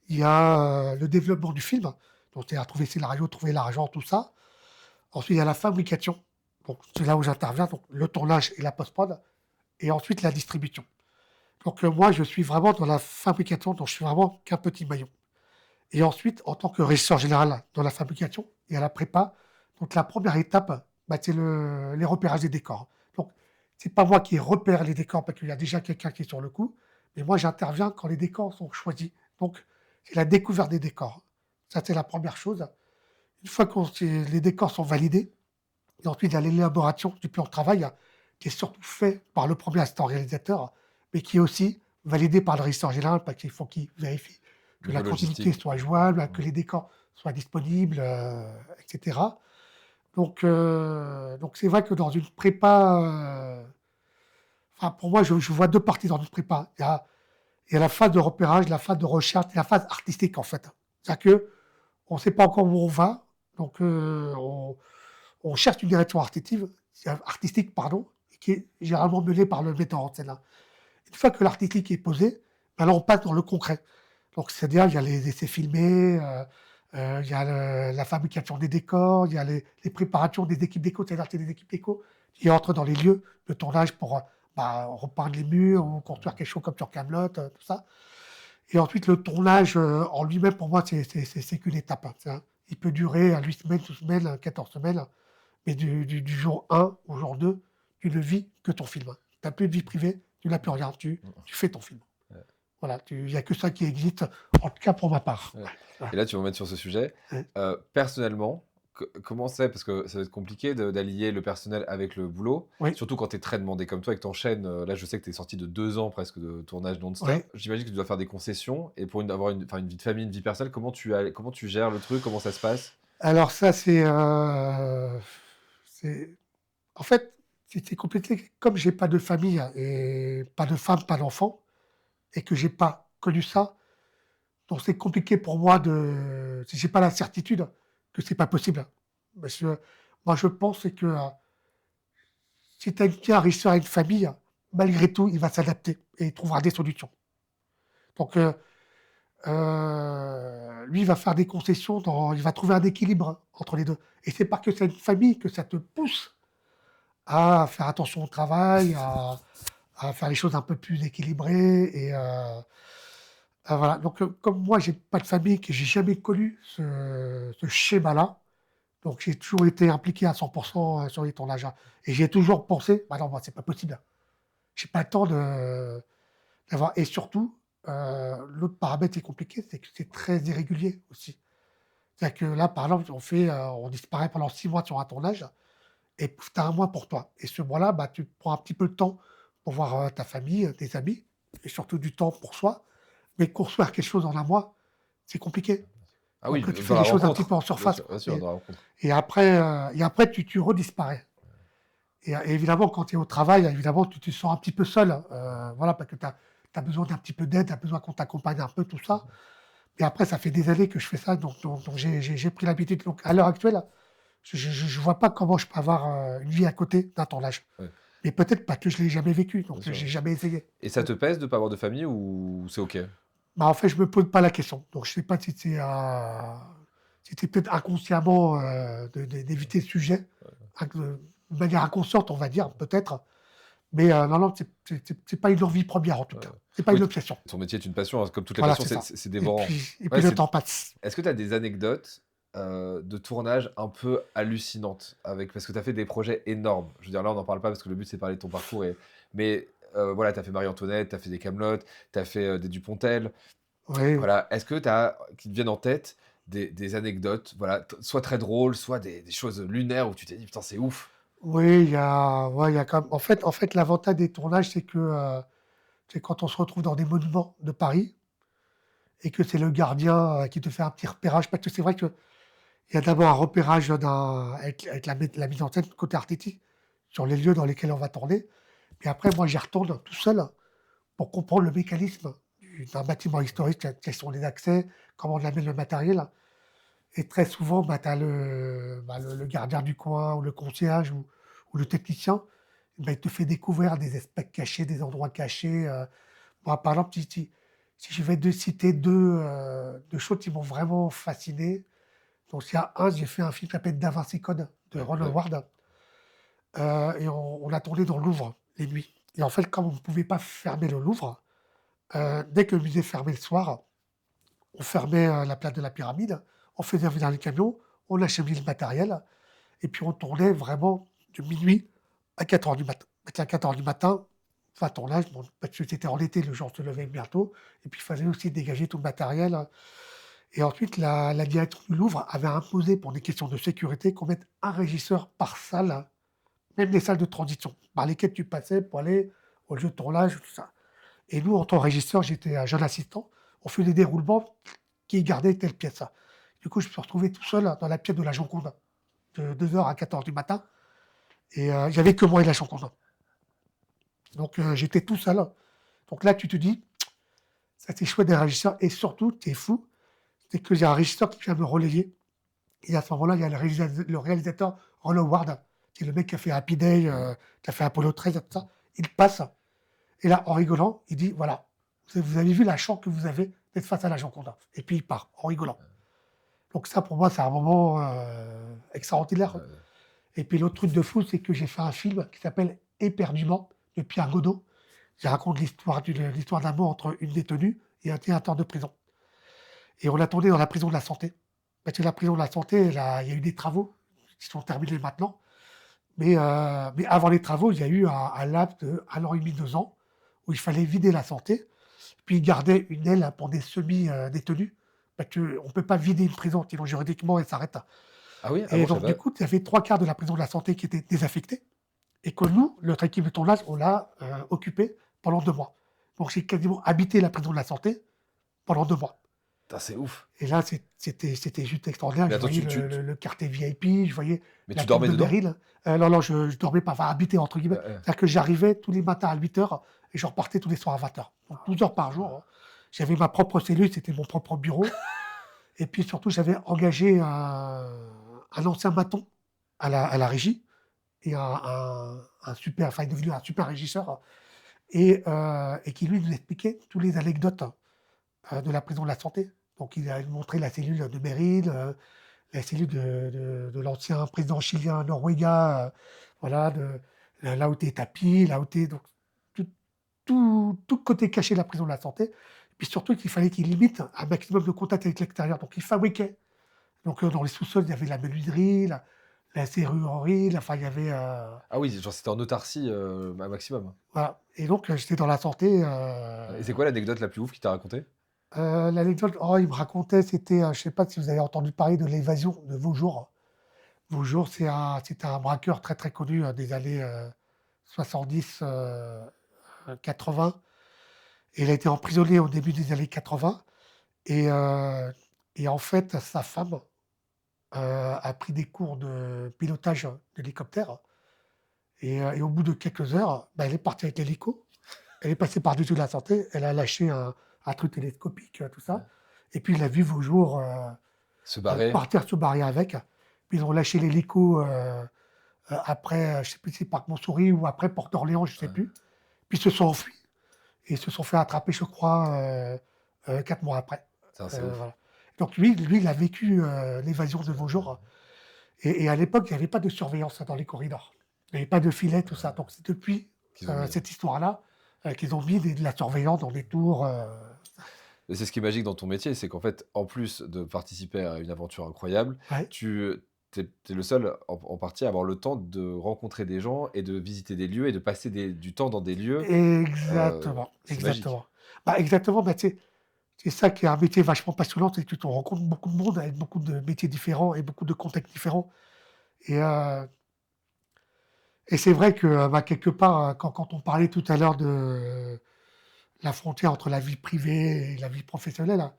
Il y a le développement du film, donc c'est à trouver le scénario, trouver l'argent, tout ça. Ensuite, il y a la fabrication, donc c'est là où j'interviens, donc le tournage et la post-prod. Et ensuite, la distribution. Donc moi, je suis vraiment dans la fabrication, donc je suis vraiment qu'un petit maillon. Et ensuite, en tant que régisseur général dans la fabrication et à la prépa, donc la première étape, bah, c'est les repérages des décors. Donc, c'est pas moi qui repère les décors parce qu'il y a déjà quelqu'un qui est sur le coup, mais moi, j'interviens quand les décors sont choisis. Donc, c'est la découverte des décors. Ça, c'est la première chose. Une fois que les décors sont validés, et ensuite, il y a l'élaboration du plan de travail, qui est surtout fait par le premier assistant réalisateur, mais qui est aussi validé par le régisseur général, parce qu'il faut qu'il vérifie que la Niveau continuité logistique. soit jouable, que Mmh. les décors soient disponibles, etc. Donc c'est vrai que dans une prépa, enfin pour moi, je vois 2 parties dans une prépa. Il y a la phase de repérage, la phase de recherche et la phase artistique en fait. C'est-à-dire qu'on ne sait pas encore où on va, donc on cherche une direction artistique, pardon, qui est généralement menée par le metteur en scène, hein. Une fois que l'artistique est posé, ben là on passe dans le concret. Donc c'est-à-dire il y a les essais filmés, il y a la fabrication des décors, il y a les préparations des équipes déco, c'est-à-dire qu'il y a des équipes déco qui entrent dans les lieux de tournage pour repeindre les murs ou construire quelque chose comme sur Camelot, tout ça. Et ensuite le tournage en lui-même, pour moi, c'est qu'une étape, hein. Il peut durer 8 semaines, 12 semaines, 14 semaines. Mais du jour 1 au jour 2, tu ne vis que ton film. Tu n'as plus de vie privée, tu n'as plus rien, tu fais ton film. Ouais, Voilà, il n'y a que ça qui existe, en tout cas pour ma part. ouais. Ouais. Et là, tu vas me mettre sur ce sujet. Ouais. Personnellement, comment c'est? Parce que ça va être compliqué d'allier le personnel avec le boulot, Oui, surtout quand tu es très demandé comme toi et que tu enchaînes. Là, je sais que tu es sorti de 2 ans presque de tournage oui. non-stop. J'imagine que tu dois faire des concessions. Et pour avoir enfin, une vie de famille, une vie personnelle, comment tu gères le truc? Comment ça se passe? Alors ça, c'est en fait, c'est compliqué. Comme j'ai pas de famille et pas de femme, pas d'enfant, et que j'ai pas connu ça, donc c'est compliqué pour moi si j'ai pas la certitude que c'est pas possible. Parce que moi, je pense que si quelqu'un réussit à une famille, malgré tout, il va s'adapter et il trouvera des solutions. Donc, lui, il va faire des concessions, il va trouver un équilibre entre les deux. Et c'est parce que c'est une famille que ça te pousse à faire attention au travail, à faire les choses un peu plus équilibrées et voilà. Donc, comme moi, j'ai pas de famille, que j'ai jamais connu ce schéma-là, donc j'ai toujours été impliqué à 100 sur les tournages, hein, et j'ai toujours pensé: «Bah non, moi, c'est pas possible. J'ai pas le temps d'avoir» et surtout, l'autre paramètre qui est compliqué, c'est que c'est très irrégulier aussi. C'est-à-dire que là, par exemple, on disparaît pendant 6 mois sur un tournage et tu as 1 mois pour toi et ce mois-là, bah, tu prends un petit peu de temps pour voir, ta famille, tes amis et surtout du temps pour soi. Mais construire quelque chose en 1 mois, c'est compliqué. Ah oui, Donc, tu fais dans la les choses un petit peu rencontre, en surface, bien quoi sûr, dans la rencontre. et après tu redisparais et évidemment, quand tu es au travail, évidemment, tu te sens un petit peu seul, voilà, parce que tu as besoin d'un petit peu d'aide, tu as besoin qu'on t'accompagne un peu, tout ça. Et après, ça fait des années que je fais ça, donc j'ai pris l'habitude. Donc à l'heure actuelle, je vois pas comment je peux avoir, une vie à côté d'un tournage. Ouais, Mais peut-être pas que je l'ai jamais vécu, bien donc sûr. j'ai jamais essayé. Et ça te pèse de pas avoir de famille ou c'est OK? Bah, en fait, je me pose pas la question. Donc je sais pas si c'est, c'était peut-être inconsciemment, d'éviter le sujet, de manière inconsciente, on va dire, peut-être. Mais, non, non, c'est pas une envie première en tout Ouais, cas. ouais. C'est pas Oui, une obsession. ton métier est une passion, hein, comme toutes les Voilà, passions, c'est ça. c'est Et dévorant. puis et puis Ouais, le c'est temps passe. est-ce que tu as des anecdotes, de tournage un peu hallucinantes avec parce que tu as fait des projets énormes? Je veux dire, là, on n'en parle pas parce que le but, c'est de parler de ton parcours mais voilà, tu as fait Marie-Antoinette, tu as fait des Kaamelott, tu as fait, des Dupontel. Oui. Voilà, est-ce que tu as qui te viennent en tête des anecdotes, voilà, soit très drôles, soit des choses lunaires où tu t'es dit: «Putain, c'est ouf». Oui, il y a ouais, il y a quand même en fait, l'avantage des tournages, c'est quand on se retrouve dans des monuments de Paris et que c'est le gardien, qui te fait un petit repérage. Parce que c'est vrai qu'il y a d'abord un repérage avec la mise en scène côté artistique, sur les lieux dans lesquels on va tourner. Puis après, moi, j'y retourne tout seul pour comprendre le mécanisme d'un bâtiment historique, quels sont les accès, comment on amène le matériel. Et très souvent, bah, tu as le gardien du coin ou le concierge ou le technicien, bah, il te fait découvrir des espaces cachés, des endroits cachés. Moi, par exemple, si je vais citer 2 choses qui m'ont vraiment fasciné. Donc il y a j'ai fait un film qui s'appelle Da Vinci Code de Ouais, Ron ouais. Howard, et on l'a tourné dans le Louvre, les nuits. Et en fait, comme on ne pouvait pas fermer le Louvre, dès que le musée fermait le soir, on fermait, la place de la Pyramide, on faisait venir les camions, on acheminait le matériel et puis on tournait vraiment de minuit à 4 heures du matin. Donc à 4 heures du matin, fin de tournage, bon, parce que c'était en été, le jour se levait bientôt et puis il fallait aussi dégager tout le matériel, et ensuite la direction du Louvre avait imposé pour des questions de sécurité qu'on mette un régisseur par salle, même les salles de transition, par lesquelles tu passais pour aller au lieu de tournage, tout ça. Et nous, en tant que régisseur, j'étais un jeune assistant, on faisait des déroulements qui gardaient telle pièce. Du coup, je me suis retrouvé tout seul dans la pièce de la Joconde, de 2 heures à 4 heures du matin. Et il y avait que moi et la Joconde. Donc j'étais tout seul. Donc là, tu te dis, ça c'est chouette des régisseurs. Et surtout, tu es fou, c'est qu'il y a un régisseur qui vient me relayer. Et à ce moment-là, il y a le réalisateur Ron Howard, qui est le mec qui a fait Happy Day, qui a fait Apollo 13 et tout ça. Il passe. Et là, en rigolant, il dit, voilà, vous avez vu la chance que vous avez d'être face à la Joconde. Et puis il part, en rigolant. Donc ça, pour moi, c'est un moment extraordinaire. Heu, Et puis l'autre truc de fou, c'est que j'ai fait un film qui s'appelle Éperdument de Pierre Godot. Qui raconte l'histoire d'amour entre une détenue et un directeur de prison. Et on l'a tourné dans la prison de la Santé. Parce que la prison de la Santé, il y a eu des travaux qui sont terminés maintenant. Mais avant les travaux, il y a eu un laps de 1 an et demi, 2 ans, où il fallait vider la Santé, puis garder une aile pour des semi-détenus. Parce qu'on ne peut pas vider une prison, sinon juridiquement, elle s'arrête. ah oui? Ah Et bon, je donc, savais du pas. coup, il y avait 3 quarts de la prison de la Santé qui étaient désaffectés. Et que nous, notre équipe de tournage, on l'a occupé pendant 2 mois. Donc j'ai quasiment habité la prison de la Santé pendant 2 mois. Putain, c'est ouf. Et là, c'était juste extraordinaire. Mais Je attends, voyais le quartier VIP, je voyais mais la tu pub dormais de dedans? Meryl. Non, non, je dormais pas, enfin «habiter» entre guillemets. Ouais. C'est-à-dire que j'arrivais tous les matins à 8 heures et je repartais tous les soirs à 20 heures. Donc 12 heures par jour, hein. J'avais ma propre cellule, c'était mon propre bureau. Et puis surtout, j'avais engagé un ancien maçon à la régie et un super, enfin, il est devenu un super régisseur et qui lui nous expliquait toutes les anecdotes de la prison de la Santé. Donc il a montré la cellule de Meryl, la cellule de l'ancien président chilien Noruega, voilà, là où était Tapi, là où était donc tout. tout côté caché de la prison de la Santé. Puis surtout qu'il fallait qu'il limite un maximum de contact avec l'extérieur. Donc il fabriquait. Donc dans les sous-sols, il y avait la menuiserie, la serrurerie, enfin il y avait Ah oui, genre c'était en autarcie, un maximum. voilà. Et donc j'étais dans la santé. Et c'est quoi l'anecdote la plus ouf qu'il t'a racontée? L'anecdote, oh, il me racontait, c'était, je sais pas si vous avez entendu parler de l'évasion de Vaujours. Vaujours, c'était un braqueur très très connu des années 70, 80. Et il a été emprisonné au début des années 80. Et, euh, et en fait, sa femme a pris des cours de pilotage d'hélicoptère. Et au bout de quelques heures, bah, elle est partie avec l'hélico. Elle est passée par-dessus la santé. Elle a lâché un truc télescopique, tout Ouais. ça. Et puis, il a vu Vaujours Se barrer? partir se barrer avec. Puis, ils ont lâché l'hélico après, je sais plus si c'est Parc Montsouris ou après Port d'Orléans, je sais Ouais. plus. Puis, ils se sont enfuis. Et ils se sont fait attraper, je crois, 4 mois après. Putain, c'est ouf. Voilà. Donc, lui, il a vécu l'évasion de Vaujours. Et à l'époque, il n'y avait pas de surveillance dans les corridors. Il n'y avait pas de filet, tout ça. Donc, c'est depuis Qu'ils ont mis. cette histoire-là qu'ils ont mis de la surveillance dans les tours. Et c'est ce qui est magique dans ton métier, c'est qu'en fait, en plus de participer à une aventure incroyable, Ouais. tu es le seul en partie à avoir le temps de rencontrer des gens et de visiter des lieux et de passer du temps dans des lieux. Exactement. C'est magique. Exactement. Bah, exactement. Bah, c'est ça qui est un métier vachement passionnant, c'est que tu te rencontres beaucoup de monde avec beaucoup de métiers différents et beaucoup de contextes différents. Et, euh, et c'est vrai que, bah, quelque part, quand on parlait tout à l'heure de la frontière entre la vie privée et la vie professionnelle, hein,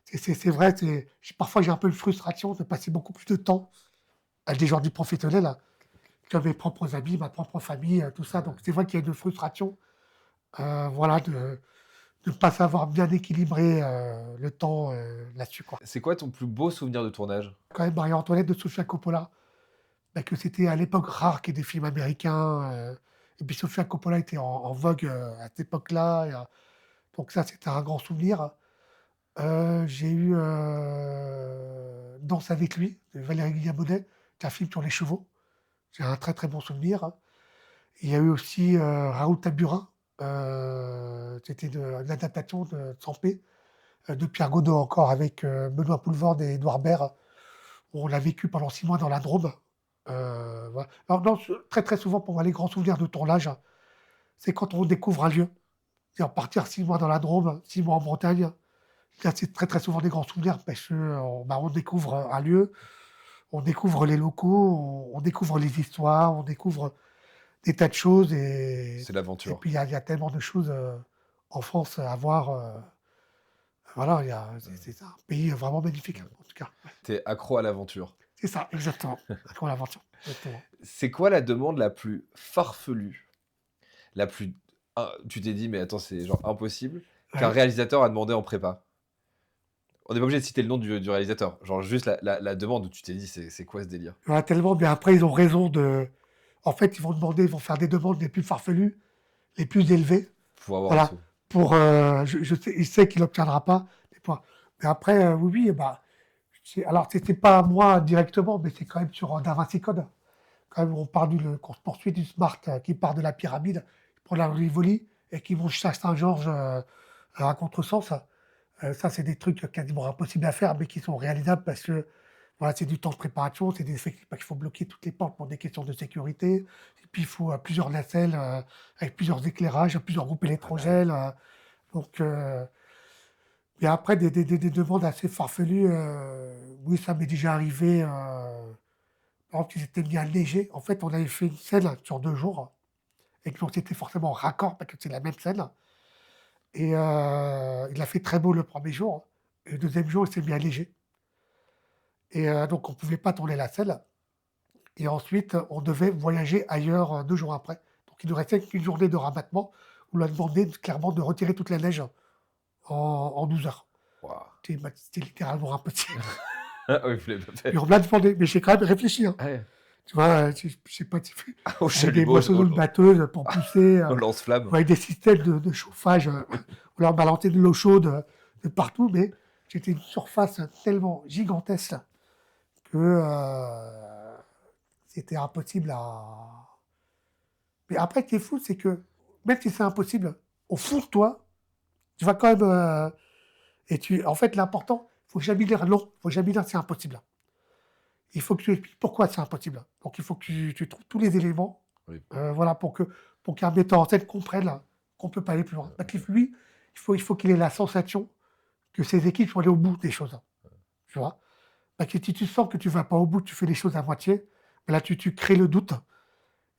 c'est vrai, parfois j'ai un peu une frustration de passer beaucoup plus de temps avec des gens du professionnel hein, que mes propres amis, ma propre famille, tout ça. Donc c'est vrai qu'il y a une frustration, voilà, de ne pas savoir bien équilibrer le temps là-dessus, quoi. C'est quoi ton plus beau souvenir de tournage? Quand même, Marie-Antoinette de Sofia Coppola, bah, que c'était à l'époque rare qu'il y ait des films américains. Et puis Sofia Coppola était en vogue à cette époque-là. Donc ça, c'était un grand souvenir. J'ai eu Danse avec lui, de Valérie Guillaumet, qui est un film sur les chevaux. J'ai un très très bon souvenir. Il y a eu aussi Raoul Taburin. C'était une adaptation de Sampé, de Pierre Godot encore, avec Benoît Poulvord et Édouard Baird. On l'a vécu pendant 6 mois dans la Drôme. Voilà. Alors, non, très très souvent, pour moi, les grands souvenirs de tournage, c'est quand on découvre un lieu. C'est-à-dire partir 6 mois dans la Drôme, 6 mois en Bretagne. Là, c'est très très souvent des grands souvenirs parce qu'on bah, on découvre un lieu, on découvre les locaux, on découvre les histoires, on découvre des tas de choses. C'est Et l'aventure. puis, il y a tellement de choses en France à voir. Voilà, c'est un pays vraiment magnifique, hein, en tout cas. Ouais. T'es accro à l'aventure. C'est ça, exactement. Pour l'aventure. Exactement. C'est quoi la demande la plus farfelue, la plus... tu t'es dit, mais attends, c'est genre impossible, qu'un Ouais. réalisateur a demandé en prépa? On n'est pas obligé de citer le nom du réalisateur. Genre juste la demande où tu t'es dit, c'est quoi ce délire? Il y en a tellement, mais après, ils ont raison de. En fait, ils vont faire des demandes les plus farfelues, les plus élevées. Pour avoir les Voilà. sous. Pour, il sait qu'il n'obtiendra pas. Mais après, oui, bah, alors, c'était pas moi directement, mais c'est quand même sur Da Vinci Code. Quand même, qu'on se poursuit du Smart qui part de la pyramide, pour la Rivoli, et qui monte à Saint-Georges à contresens. Ça, c'est des trucs quasiment impossibles à faire, mais qui sont réalisables parce que voilà, c'est du temps de préparation, c'est des effectifs, parce qu'il faut bloquer toutes les portes pour des questions de sécurité. Et puis, il faut plusieurs nacelles avec plusieurs éclairages, plusieurs groupes Ah bah oui. électrogènes. Donc, et après, des demandes assez farfelues. Oui, ça m'est déjà arrivé. Par exemple, ils étaient mis à neiger. En fait, on avait fait une scène sur 2 jours. Et donc, c'était forcément raccord, parce que c'est la même scène. Et il a fait très beau le premier jour. Et le deuxième jour, il s'est mis à neiger. Et donc, on ne pouvait pas tourner la scène. Et ensuite, on devait voyager ailleurs 2 jours après. Donc, il nous restait qu'une journée de rabattement où on lui a demandé clairement de retirer toute la neige en 12 heures. Waouh. C'était littéralement impossible. Ah oui, vous l'avez pas fait. Et on me l'a demandé, mais j'ai quand même réfléchi. Hein. Ah ouais. Tu vois, je sais pas, Au avec des chalumeau, moissonneuses batteuses pour pousser, au lance-flamme. avec des systèmes de chauffage, on leur balançait de l'eau chaude de partout, mais c'était une surface tellement gigantesque que c'était impossible à. Mais après, ce qui est fou, c'est que même si c'est impossible, au fond de toi, tu vas quand même. En fait, l'important, il faut jamais dire non, il faut jamais dire c'est impossible. Il faut que tu expliques pourquoi c'est impossible. Donc, il faut que tu trouves tous les éléments, Oui. voilà, pour qu'un metteur en scène comprenne qu'on ne peut pas aller plus loin. Parce que lui, il faut qu'il ait la sensation que ses équipes sont allées au bout des choses. Tu vois? Parce que si tu sens que tu ne vas pas au bout, tu fais les choses à moitié, là, tu crées le doute.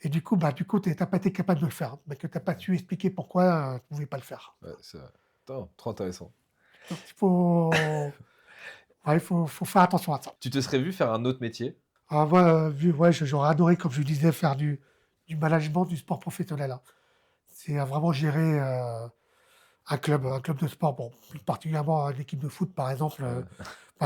Et du coup, tu n'as pas été capable de le faire. Mais que tu n'as pas su expliquer pourquoi tu ne pouvais pas le faire. Ouais, c'est vrai. Putain, trop intéressant. Donc, faut faire attention à ça. Tu te serais vu faire un autre métier? Ah, moi, ouais, j'aurais adoré, comme je disais, faire du management du sport professionnel, hein. C'est vraiment gérer un club de sport, bon, plus particulièrement une équipe de foot, par exemple.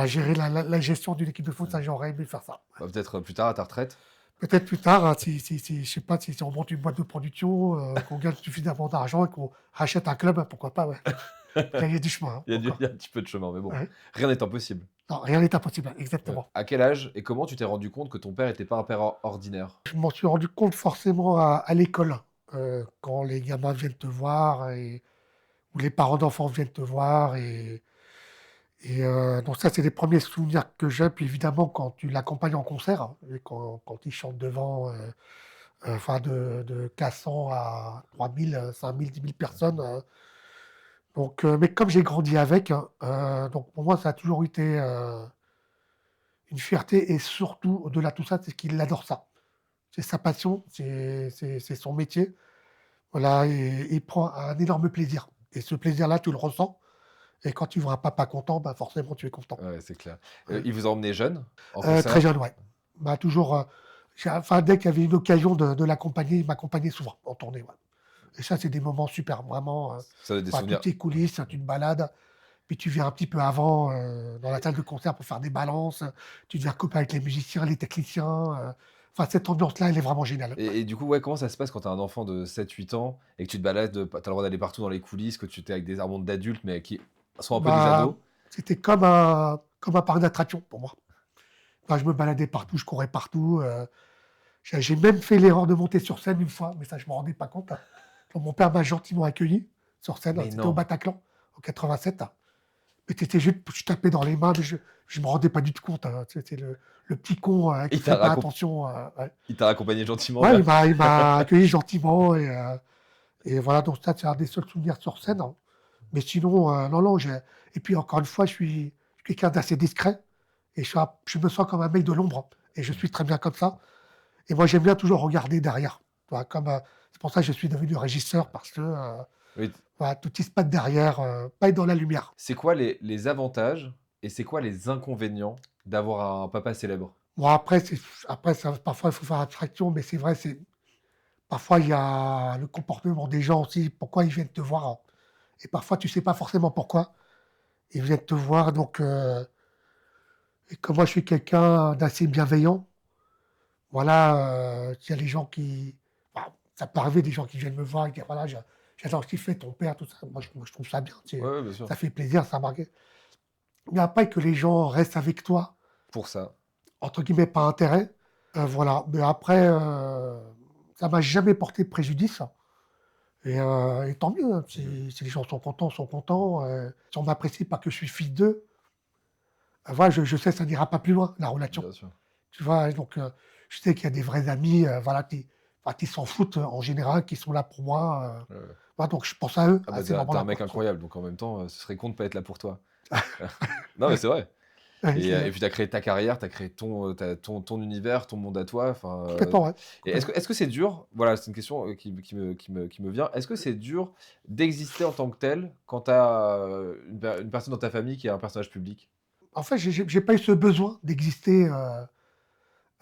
Gérer la gestion d'une équipe de foot, ça, j'aurais aimé faire ça. Bah, peut-être plus tard à ta retraite. Peut-être plus tard, hein, je sais pas, si on monte une boîte de production, qu'on gagne suffisamment d'argent et qu'on rachète un club, hein, pourquoi pas, ouais. Il y a du chemin, hein, Il encore. y a un petit peu de chemin, mais bon, Ouais. rien n'est impossible. Non, rien n'est impossible, Ouais. exactement. À quel âge et comment tu t'es rendu compte que ton père n'était pas un père ordinaire? Je m'en suis rendu compte forcément à l'école, quand les gamins viennent te voir ou les parents d'enfants viennent te voir. Donc ça, c'est les premiers souvenirs que j'ai. Puis évidemment, quand tu l'accompagnes en concert, hein, et quand il chante devant, enfin de 400 à 3000, 5000, 10 000 personnes. Mais comme j'ai grandi avec, hein, donc pour moi, ça a toujours été une fierté. Et surtout, au-delà de tout ça, c'est qu'il adore ça. C'est sa passion, c'est son métier. Voilà, et il prend un énorme plaisir. Et ce plaisir-là, tu le ressens. Et quand tu vois un papa content, bah forcément, tu es content. Ouais, c'est clair. Ouais. Il vous a emmené jeune en Très concert? jeune, ouais. Bah, toujours, enfin, dès qu'il y avait une occasion de l'accompagner, il m'accompagnait souvent en tournée, ouais. Et ça, c'est des moments super, vraiment. Ça donne des Enfin, souvenirs. toutes les coulisses, tu te balades, puis tu viens un petit peu avant dans la salle de concert pour faire des balances, tu deviens copain avec les musiciens, les techniciens. Enfin, cette ambiance-là, elle est vraiment géniale. Et du coup, ouais, comment ça se passe quand t'as un enfant de 7 8 ans et que tu te balades, t'as le droit d'aller partout dans les coulisses, que tu t'es avec des armondes d'adultes, mais qui sont un peu des Bah, ados? c'était comme un parc d'attractions pour moi. Enfin, je me baladais partout, je courais partout. J'ai même fait l'erreur de monter sur scène une fois, mais ça, je ne me rendais pas compte, hein. Donc, mon père m'a gentiment accueilli sur scène, Mais c'était au non. Bataclan, en 87. Mais c'était juste, je tapais dans les mains, mais je ne me rendais pas du tout compte, hein. C'était le petit con qui Il ne fait t'a pas raccom- attention. Ouais, il t'a accompagné gentiment ouais, vers. il m'a accueilli gentiment. Et voilà, donc ça, c'est un des seuls souvenirs sur scène, hein. Mais sinon, non, non. Et puis, encore une fois, je suis quelqu'un d'assez discret. Et je me sens comme un mec de l'ombre. Et je suis très bien comme ça. Et moi, j'aime bien toujours regarder derrière. Tu vois, c'est pour ça que je suis devenu régisseur, parce que Oui. voilà, tout qui se passe derrière, pas être dans la lumière. C'est quoi les avantages et c'est quoi les inconvénients d'avoir un papa célèbre? Bon, après parfois, il faut faire abstraction, mais c'est vrai, parfois, il y a le comportement des gens aussi, pourquoi ils viennent te voir, hein. Et parfois, tu sais pas forcément pourquoi ils viennent te voir. Donc, et comme moi, je suis quelqu'un d'assez bienveillant, voilà, il y a les gens enfin, ça peut arriver des gens qui viennent me voir et dire, voilà, j'adore ce qu'il fait, ton père, tout ça. Moi, je trouve ça bien, tu Ouais, sais, ouais, bien sûr. ça fait plaisir, ça marque. Mais après, que les gens restent avec toi, Pour ça. entre guillemets, par intérêt, voilà. Mais après, ça m'a jamais porté préjudice. Et tant mieux, hein. Si les gens sont contents, sont contents. Si on m'apprécie parce que je suis fils d'eux, voilà, je sais que ça n'ira pas plus loin, la relation. Bien sûr. Tu vois, donc je sais qu'il y a des vrais amis, voilà, qui s'en foutent en général, qui sont là pour moi. Ouais, ouais. Voilà, donc je pense à eux, Ah à bah ces t'es un moments-là, mec quoi. incroyable, donc en même temps, ce serait con de pas être là pour toi. Non, mais Ouais, c'est vrai. ouais, Et puis t'as créé ta carrière, t'as créé ton univers, ton monde à toi. Enfin, complètement, ouais, et complètement. est-ce que c'est dur? Voilà, c'est une question qui me vient. Est-ce que c'est dur d'exister en tant que tel quand t'as une personne dans ta famille qui est un personnage public? En fait, j'ai pas eu ce besoin d'exister.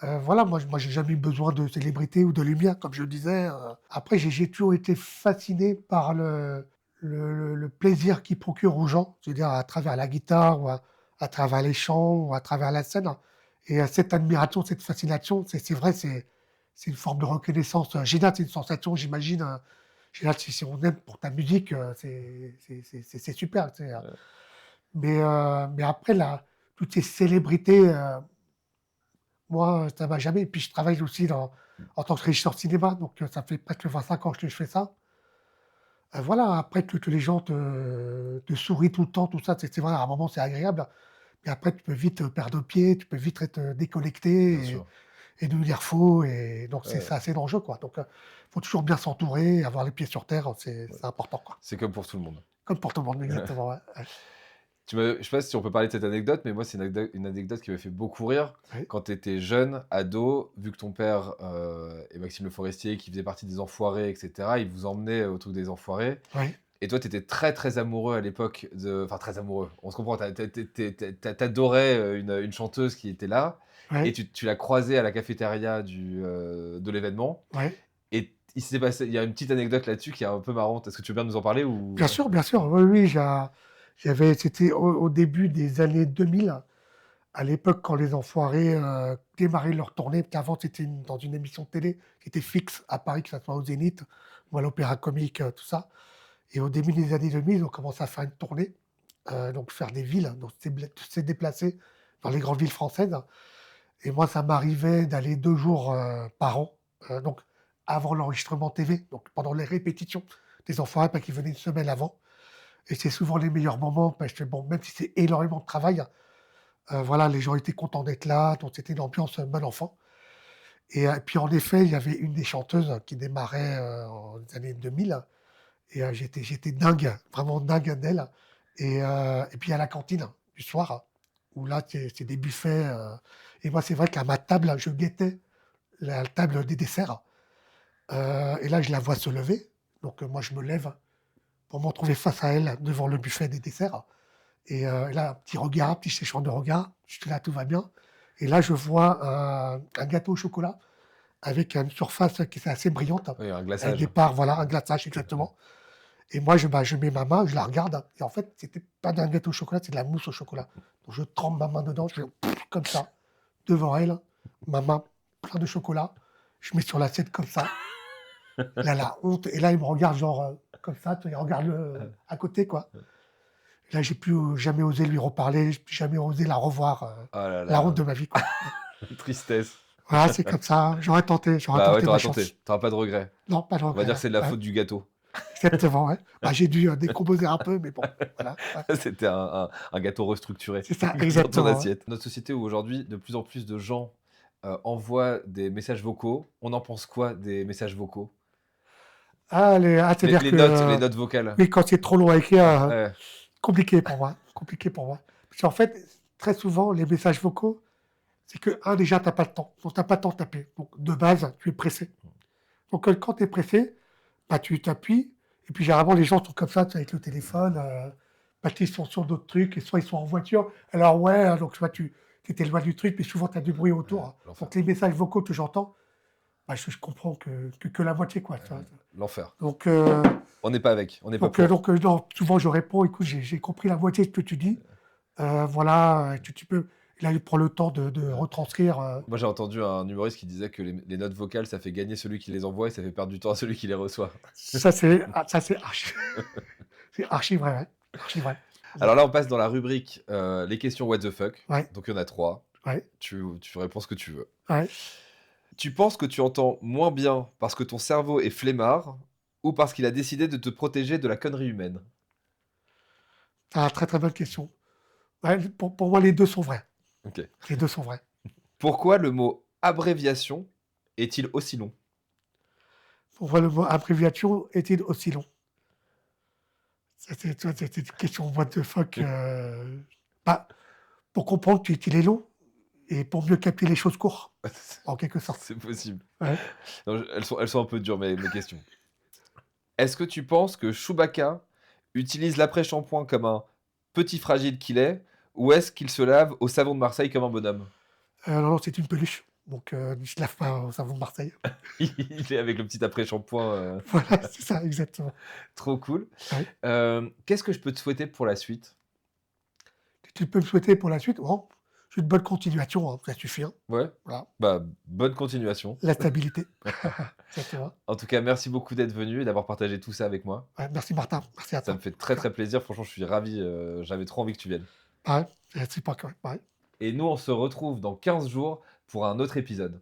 Voilà, moi, j'ai jamais eu besoin de célébrité ou de lumière, comme je le disais. Après, j'ai toujours été fasciné par le plaisir qu'il procure aux gens, c'est-à-dire à travers la guitare ou à travers les chants ou à travers la scène. Et cette admiration, cette fascination, c'est vrai, c'est une forme de reconnaissance. Génial, c'est une sensation, j'imagine. Génial, si on aime pour ta musique, c'est super, tu sais. Mais après, toutes ces célébrités, moi, ça m'a jamais. Et puis, je travaille aussi en tant que régisseur de cinéma, donc ça fait presque 25 ans que je fais ça. Voilà, après que les gens te sourient tout le temps, tout ça, c'est vrai, à un moment, c'est agréable, mais après tu peux vite, perdre pied, tu peux vite être, Bien déconnecté sûr. et devenir faux et donc c'est Ouais. c'est assez dangereux, quoi. Donc faut toujours bien s'entourer, avoir les pieds sur terre, Ouais. c'est important, quoi. C'est comme pour tout le monde. Comme pour tout le monde, exactement, ouais, ouais. Je sais pas si on peut parler de cette anecdote, mais moi, c'est une anecdote qui m'a fait beaucoup rire. Oui, Quand tu étais jeune, ado, vu que ton père et Maxime Le Forestier, qui faisait partie des Enfoirés, etc., ils vous emmenaient au truc des Enfoirés. oui, Et toi, tu étais très, très amoureux à l'époque de... Enfin, très amoureux, on se comprend. T'adorais une chanteuse qui était là, et oui, tu l'as croisée à la cafétéria de l'événement. oui. Et il y a une petite anecdote là-dessus qui est un peu marrante. Est-ce que tu veux bien nous en parler ou... Bien sûr, oui, oui, c'était au début des années 2000, à l'époque quand les Enfoirés, démarraient leur tournée, qu'avant c'était dans une émission de télé qui était fixe à Paris, que ça soit au Zénith ou à l'Opéra Comique, tout ça. Et au début des années 2000, on commence à faire une tournée, donc faire des villes, donc s'est déplacé dans les grandes villes françaises. Et moi, ça m'arrivait d'aller 2 jours, par an, donc avant l'enregistrement TV, donc pendant les répétitions des Enfoirés, parce qu'ils venaient une semaine avant. Et c'est souvent les meilleurs moments parce que bon, même si c'est énormément de travail, voilà, les gens étaient contents d'être là, donc c'était une ambiance, bon enfant. Et puis en effet, il y avait une des chanteuses qui démarrait, dans les années 2000 et j'étais dingue, vraiment dingue d'elle. Et puis à la cantine du soir, où là, c'est des buffets, et moi, c'est vrai qu'à ma table, je guettais la table des desserts, et là, je la vois se lever, donc moi, je me lève pour me retrouver face à elle devant le buffet des desserts. Et là, un petit regard, un petit échange de regard. Je suis là, tout va bien. Et là, je vois un gâteau au chocolat avec une surface qui est assez brillante, Oui, un avec glaçage. des parts, voilà, un glaçage exactement. Et moi, je mets ma main, je la regarde. Et en fait, c'était pas d'un gâteau au chocolat, c'est de la mousse au chocolat. Donc, je trempe ma main dedans, je fais comme ça, devant elle, ma main pleine de chocolat. Je mets sur l'assiette comme ça. Là, la honte. Et là, il me regarde, genre, comme ça, il regarde à côté, quoi. Là, j'ai plus jamais osé lui reparler, j'ai plus jamais osé la revoir, Oh là la honte là, de ma vie, quoi. tristesse. Voilà, c'est comme ça, j'aurais Bah ouais, tenté ma t'auras chance. tenté. T'auras pas de regret. Non, pas de On va regret, dire que ouais, c'est de la ouais, faute du gâteau. exactement, ouais. Bah, j'ai dû, décomposer un peu, mais bon, voilà, ouais. C'était un gâteau restructuré C'est ça, dans ton exactement, ouais. assiette. Notre société où aujourd'hui, de plus en plus de gens envoient des messages vocaux. On en pense quoi des messages vocaux? C'est-à-dire que, Les notes vocales. oui, quand c'est trop long à écrire, Ouais, compliqué pour moi, compliqué pour moi. Parce qu'en fait, très souvent, les messages vocaux, c'est que, déjà, tu as pas le temps. Donc, tu as pas le temps de taper. Donc, de base, tu es pressé. Donc, quand tu es pressé, bah, tu t'appuies. Et puis, généralement, les gens sont comme ça, tu sais, avec le téléphone, parce qu'ils sont sur d'autres trucs, et soit ils sont en voiture. Alors, ouais, donc, tu vois, tu étais loin du truc, mais souvent, tu as du bruit autour, ouais, hein. l'enfer. Donc, les messages vocaux que j'entends, bah, je comprends que la moitié, quoi. Tu vois. L'enfer. Donc, On n'est pas avec, on n'est pas pour. non, souvent, je réponds, écoute, j'ai compris la moitié de ce que tu dis. Voilà, tu peux. Et là, il prend le temps de retranscrire. Moi, j'ai entendu un humoriste qui disait que les notes vocales, ça fait gagner celui qui les envoie et ça fait perdre du temps à celui qui les reçoit. Ça, c'est archi, c'est archi vrai, ouais. Archi vrai. Alors là, on passe dans la rubrique les questions what the fuck. Ouais, Donc, il y en a 3. ouais, Tu réponds ce que tu veux. ouais. Tu penses que tu entends moins bien parce que ton cerveau est flemmard ou parce qu'il a décidé de te protéger de la connerie humaine? Ah, très très bonne question. Ouais, pour moi, les deux sont vrais. Ok. Les deux sont vrais. Pourquoi le mot abréviation est-il aussi long? Pour moi, le mot abréviation est-il aussi long? C'est une question what the fuck. Bah, pour comprendre qu'il est long et pour mieux capter les choses courtes, en quelque sorte. C'est possible. Ouais. Non, elles sont un peu dures, mes questions. Est-ce que tu penses que Chewbacca utilise l'après-shampoing comme un petit fragile qu'il est, ou est-ce qu'il se lave au savon de Marseille comme un bonhomme? Non, non, c'est une peluche. Donc, je ne lave pas au savon de Marseille. Il est avec le petit après-shampoing, Voilà, c'est ça, exactement. trop cool. Ouais. Qu'est-ce que je peux te souhaiter pour la suite? Tu peux me souhaiter pour la suite? Bon, j'ai une bonne continuation, hein, ça suffit, hein. Ouais? Voilà, Bah, bonne continuation. la stabilité. Exactement. En tout cas, merci beaucoup d'être venu et d'avoir partagé tout ça avec moi. Ouais, merci Martin, merci à Ça me toi. fait très, très plaisir. Franchement, je suis ravi, j'avais trop envie que tu viennes. Pareil, c'est pas correct, pareil. Et nous, on se retrouve dans 15 jours pour un autre épisode.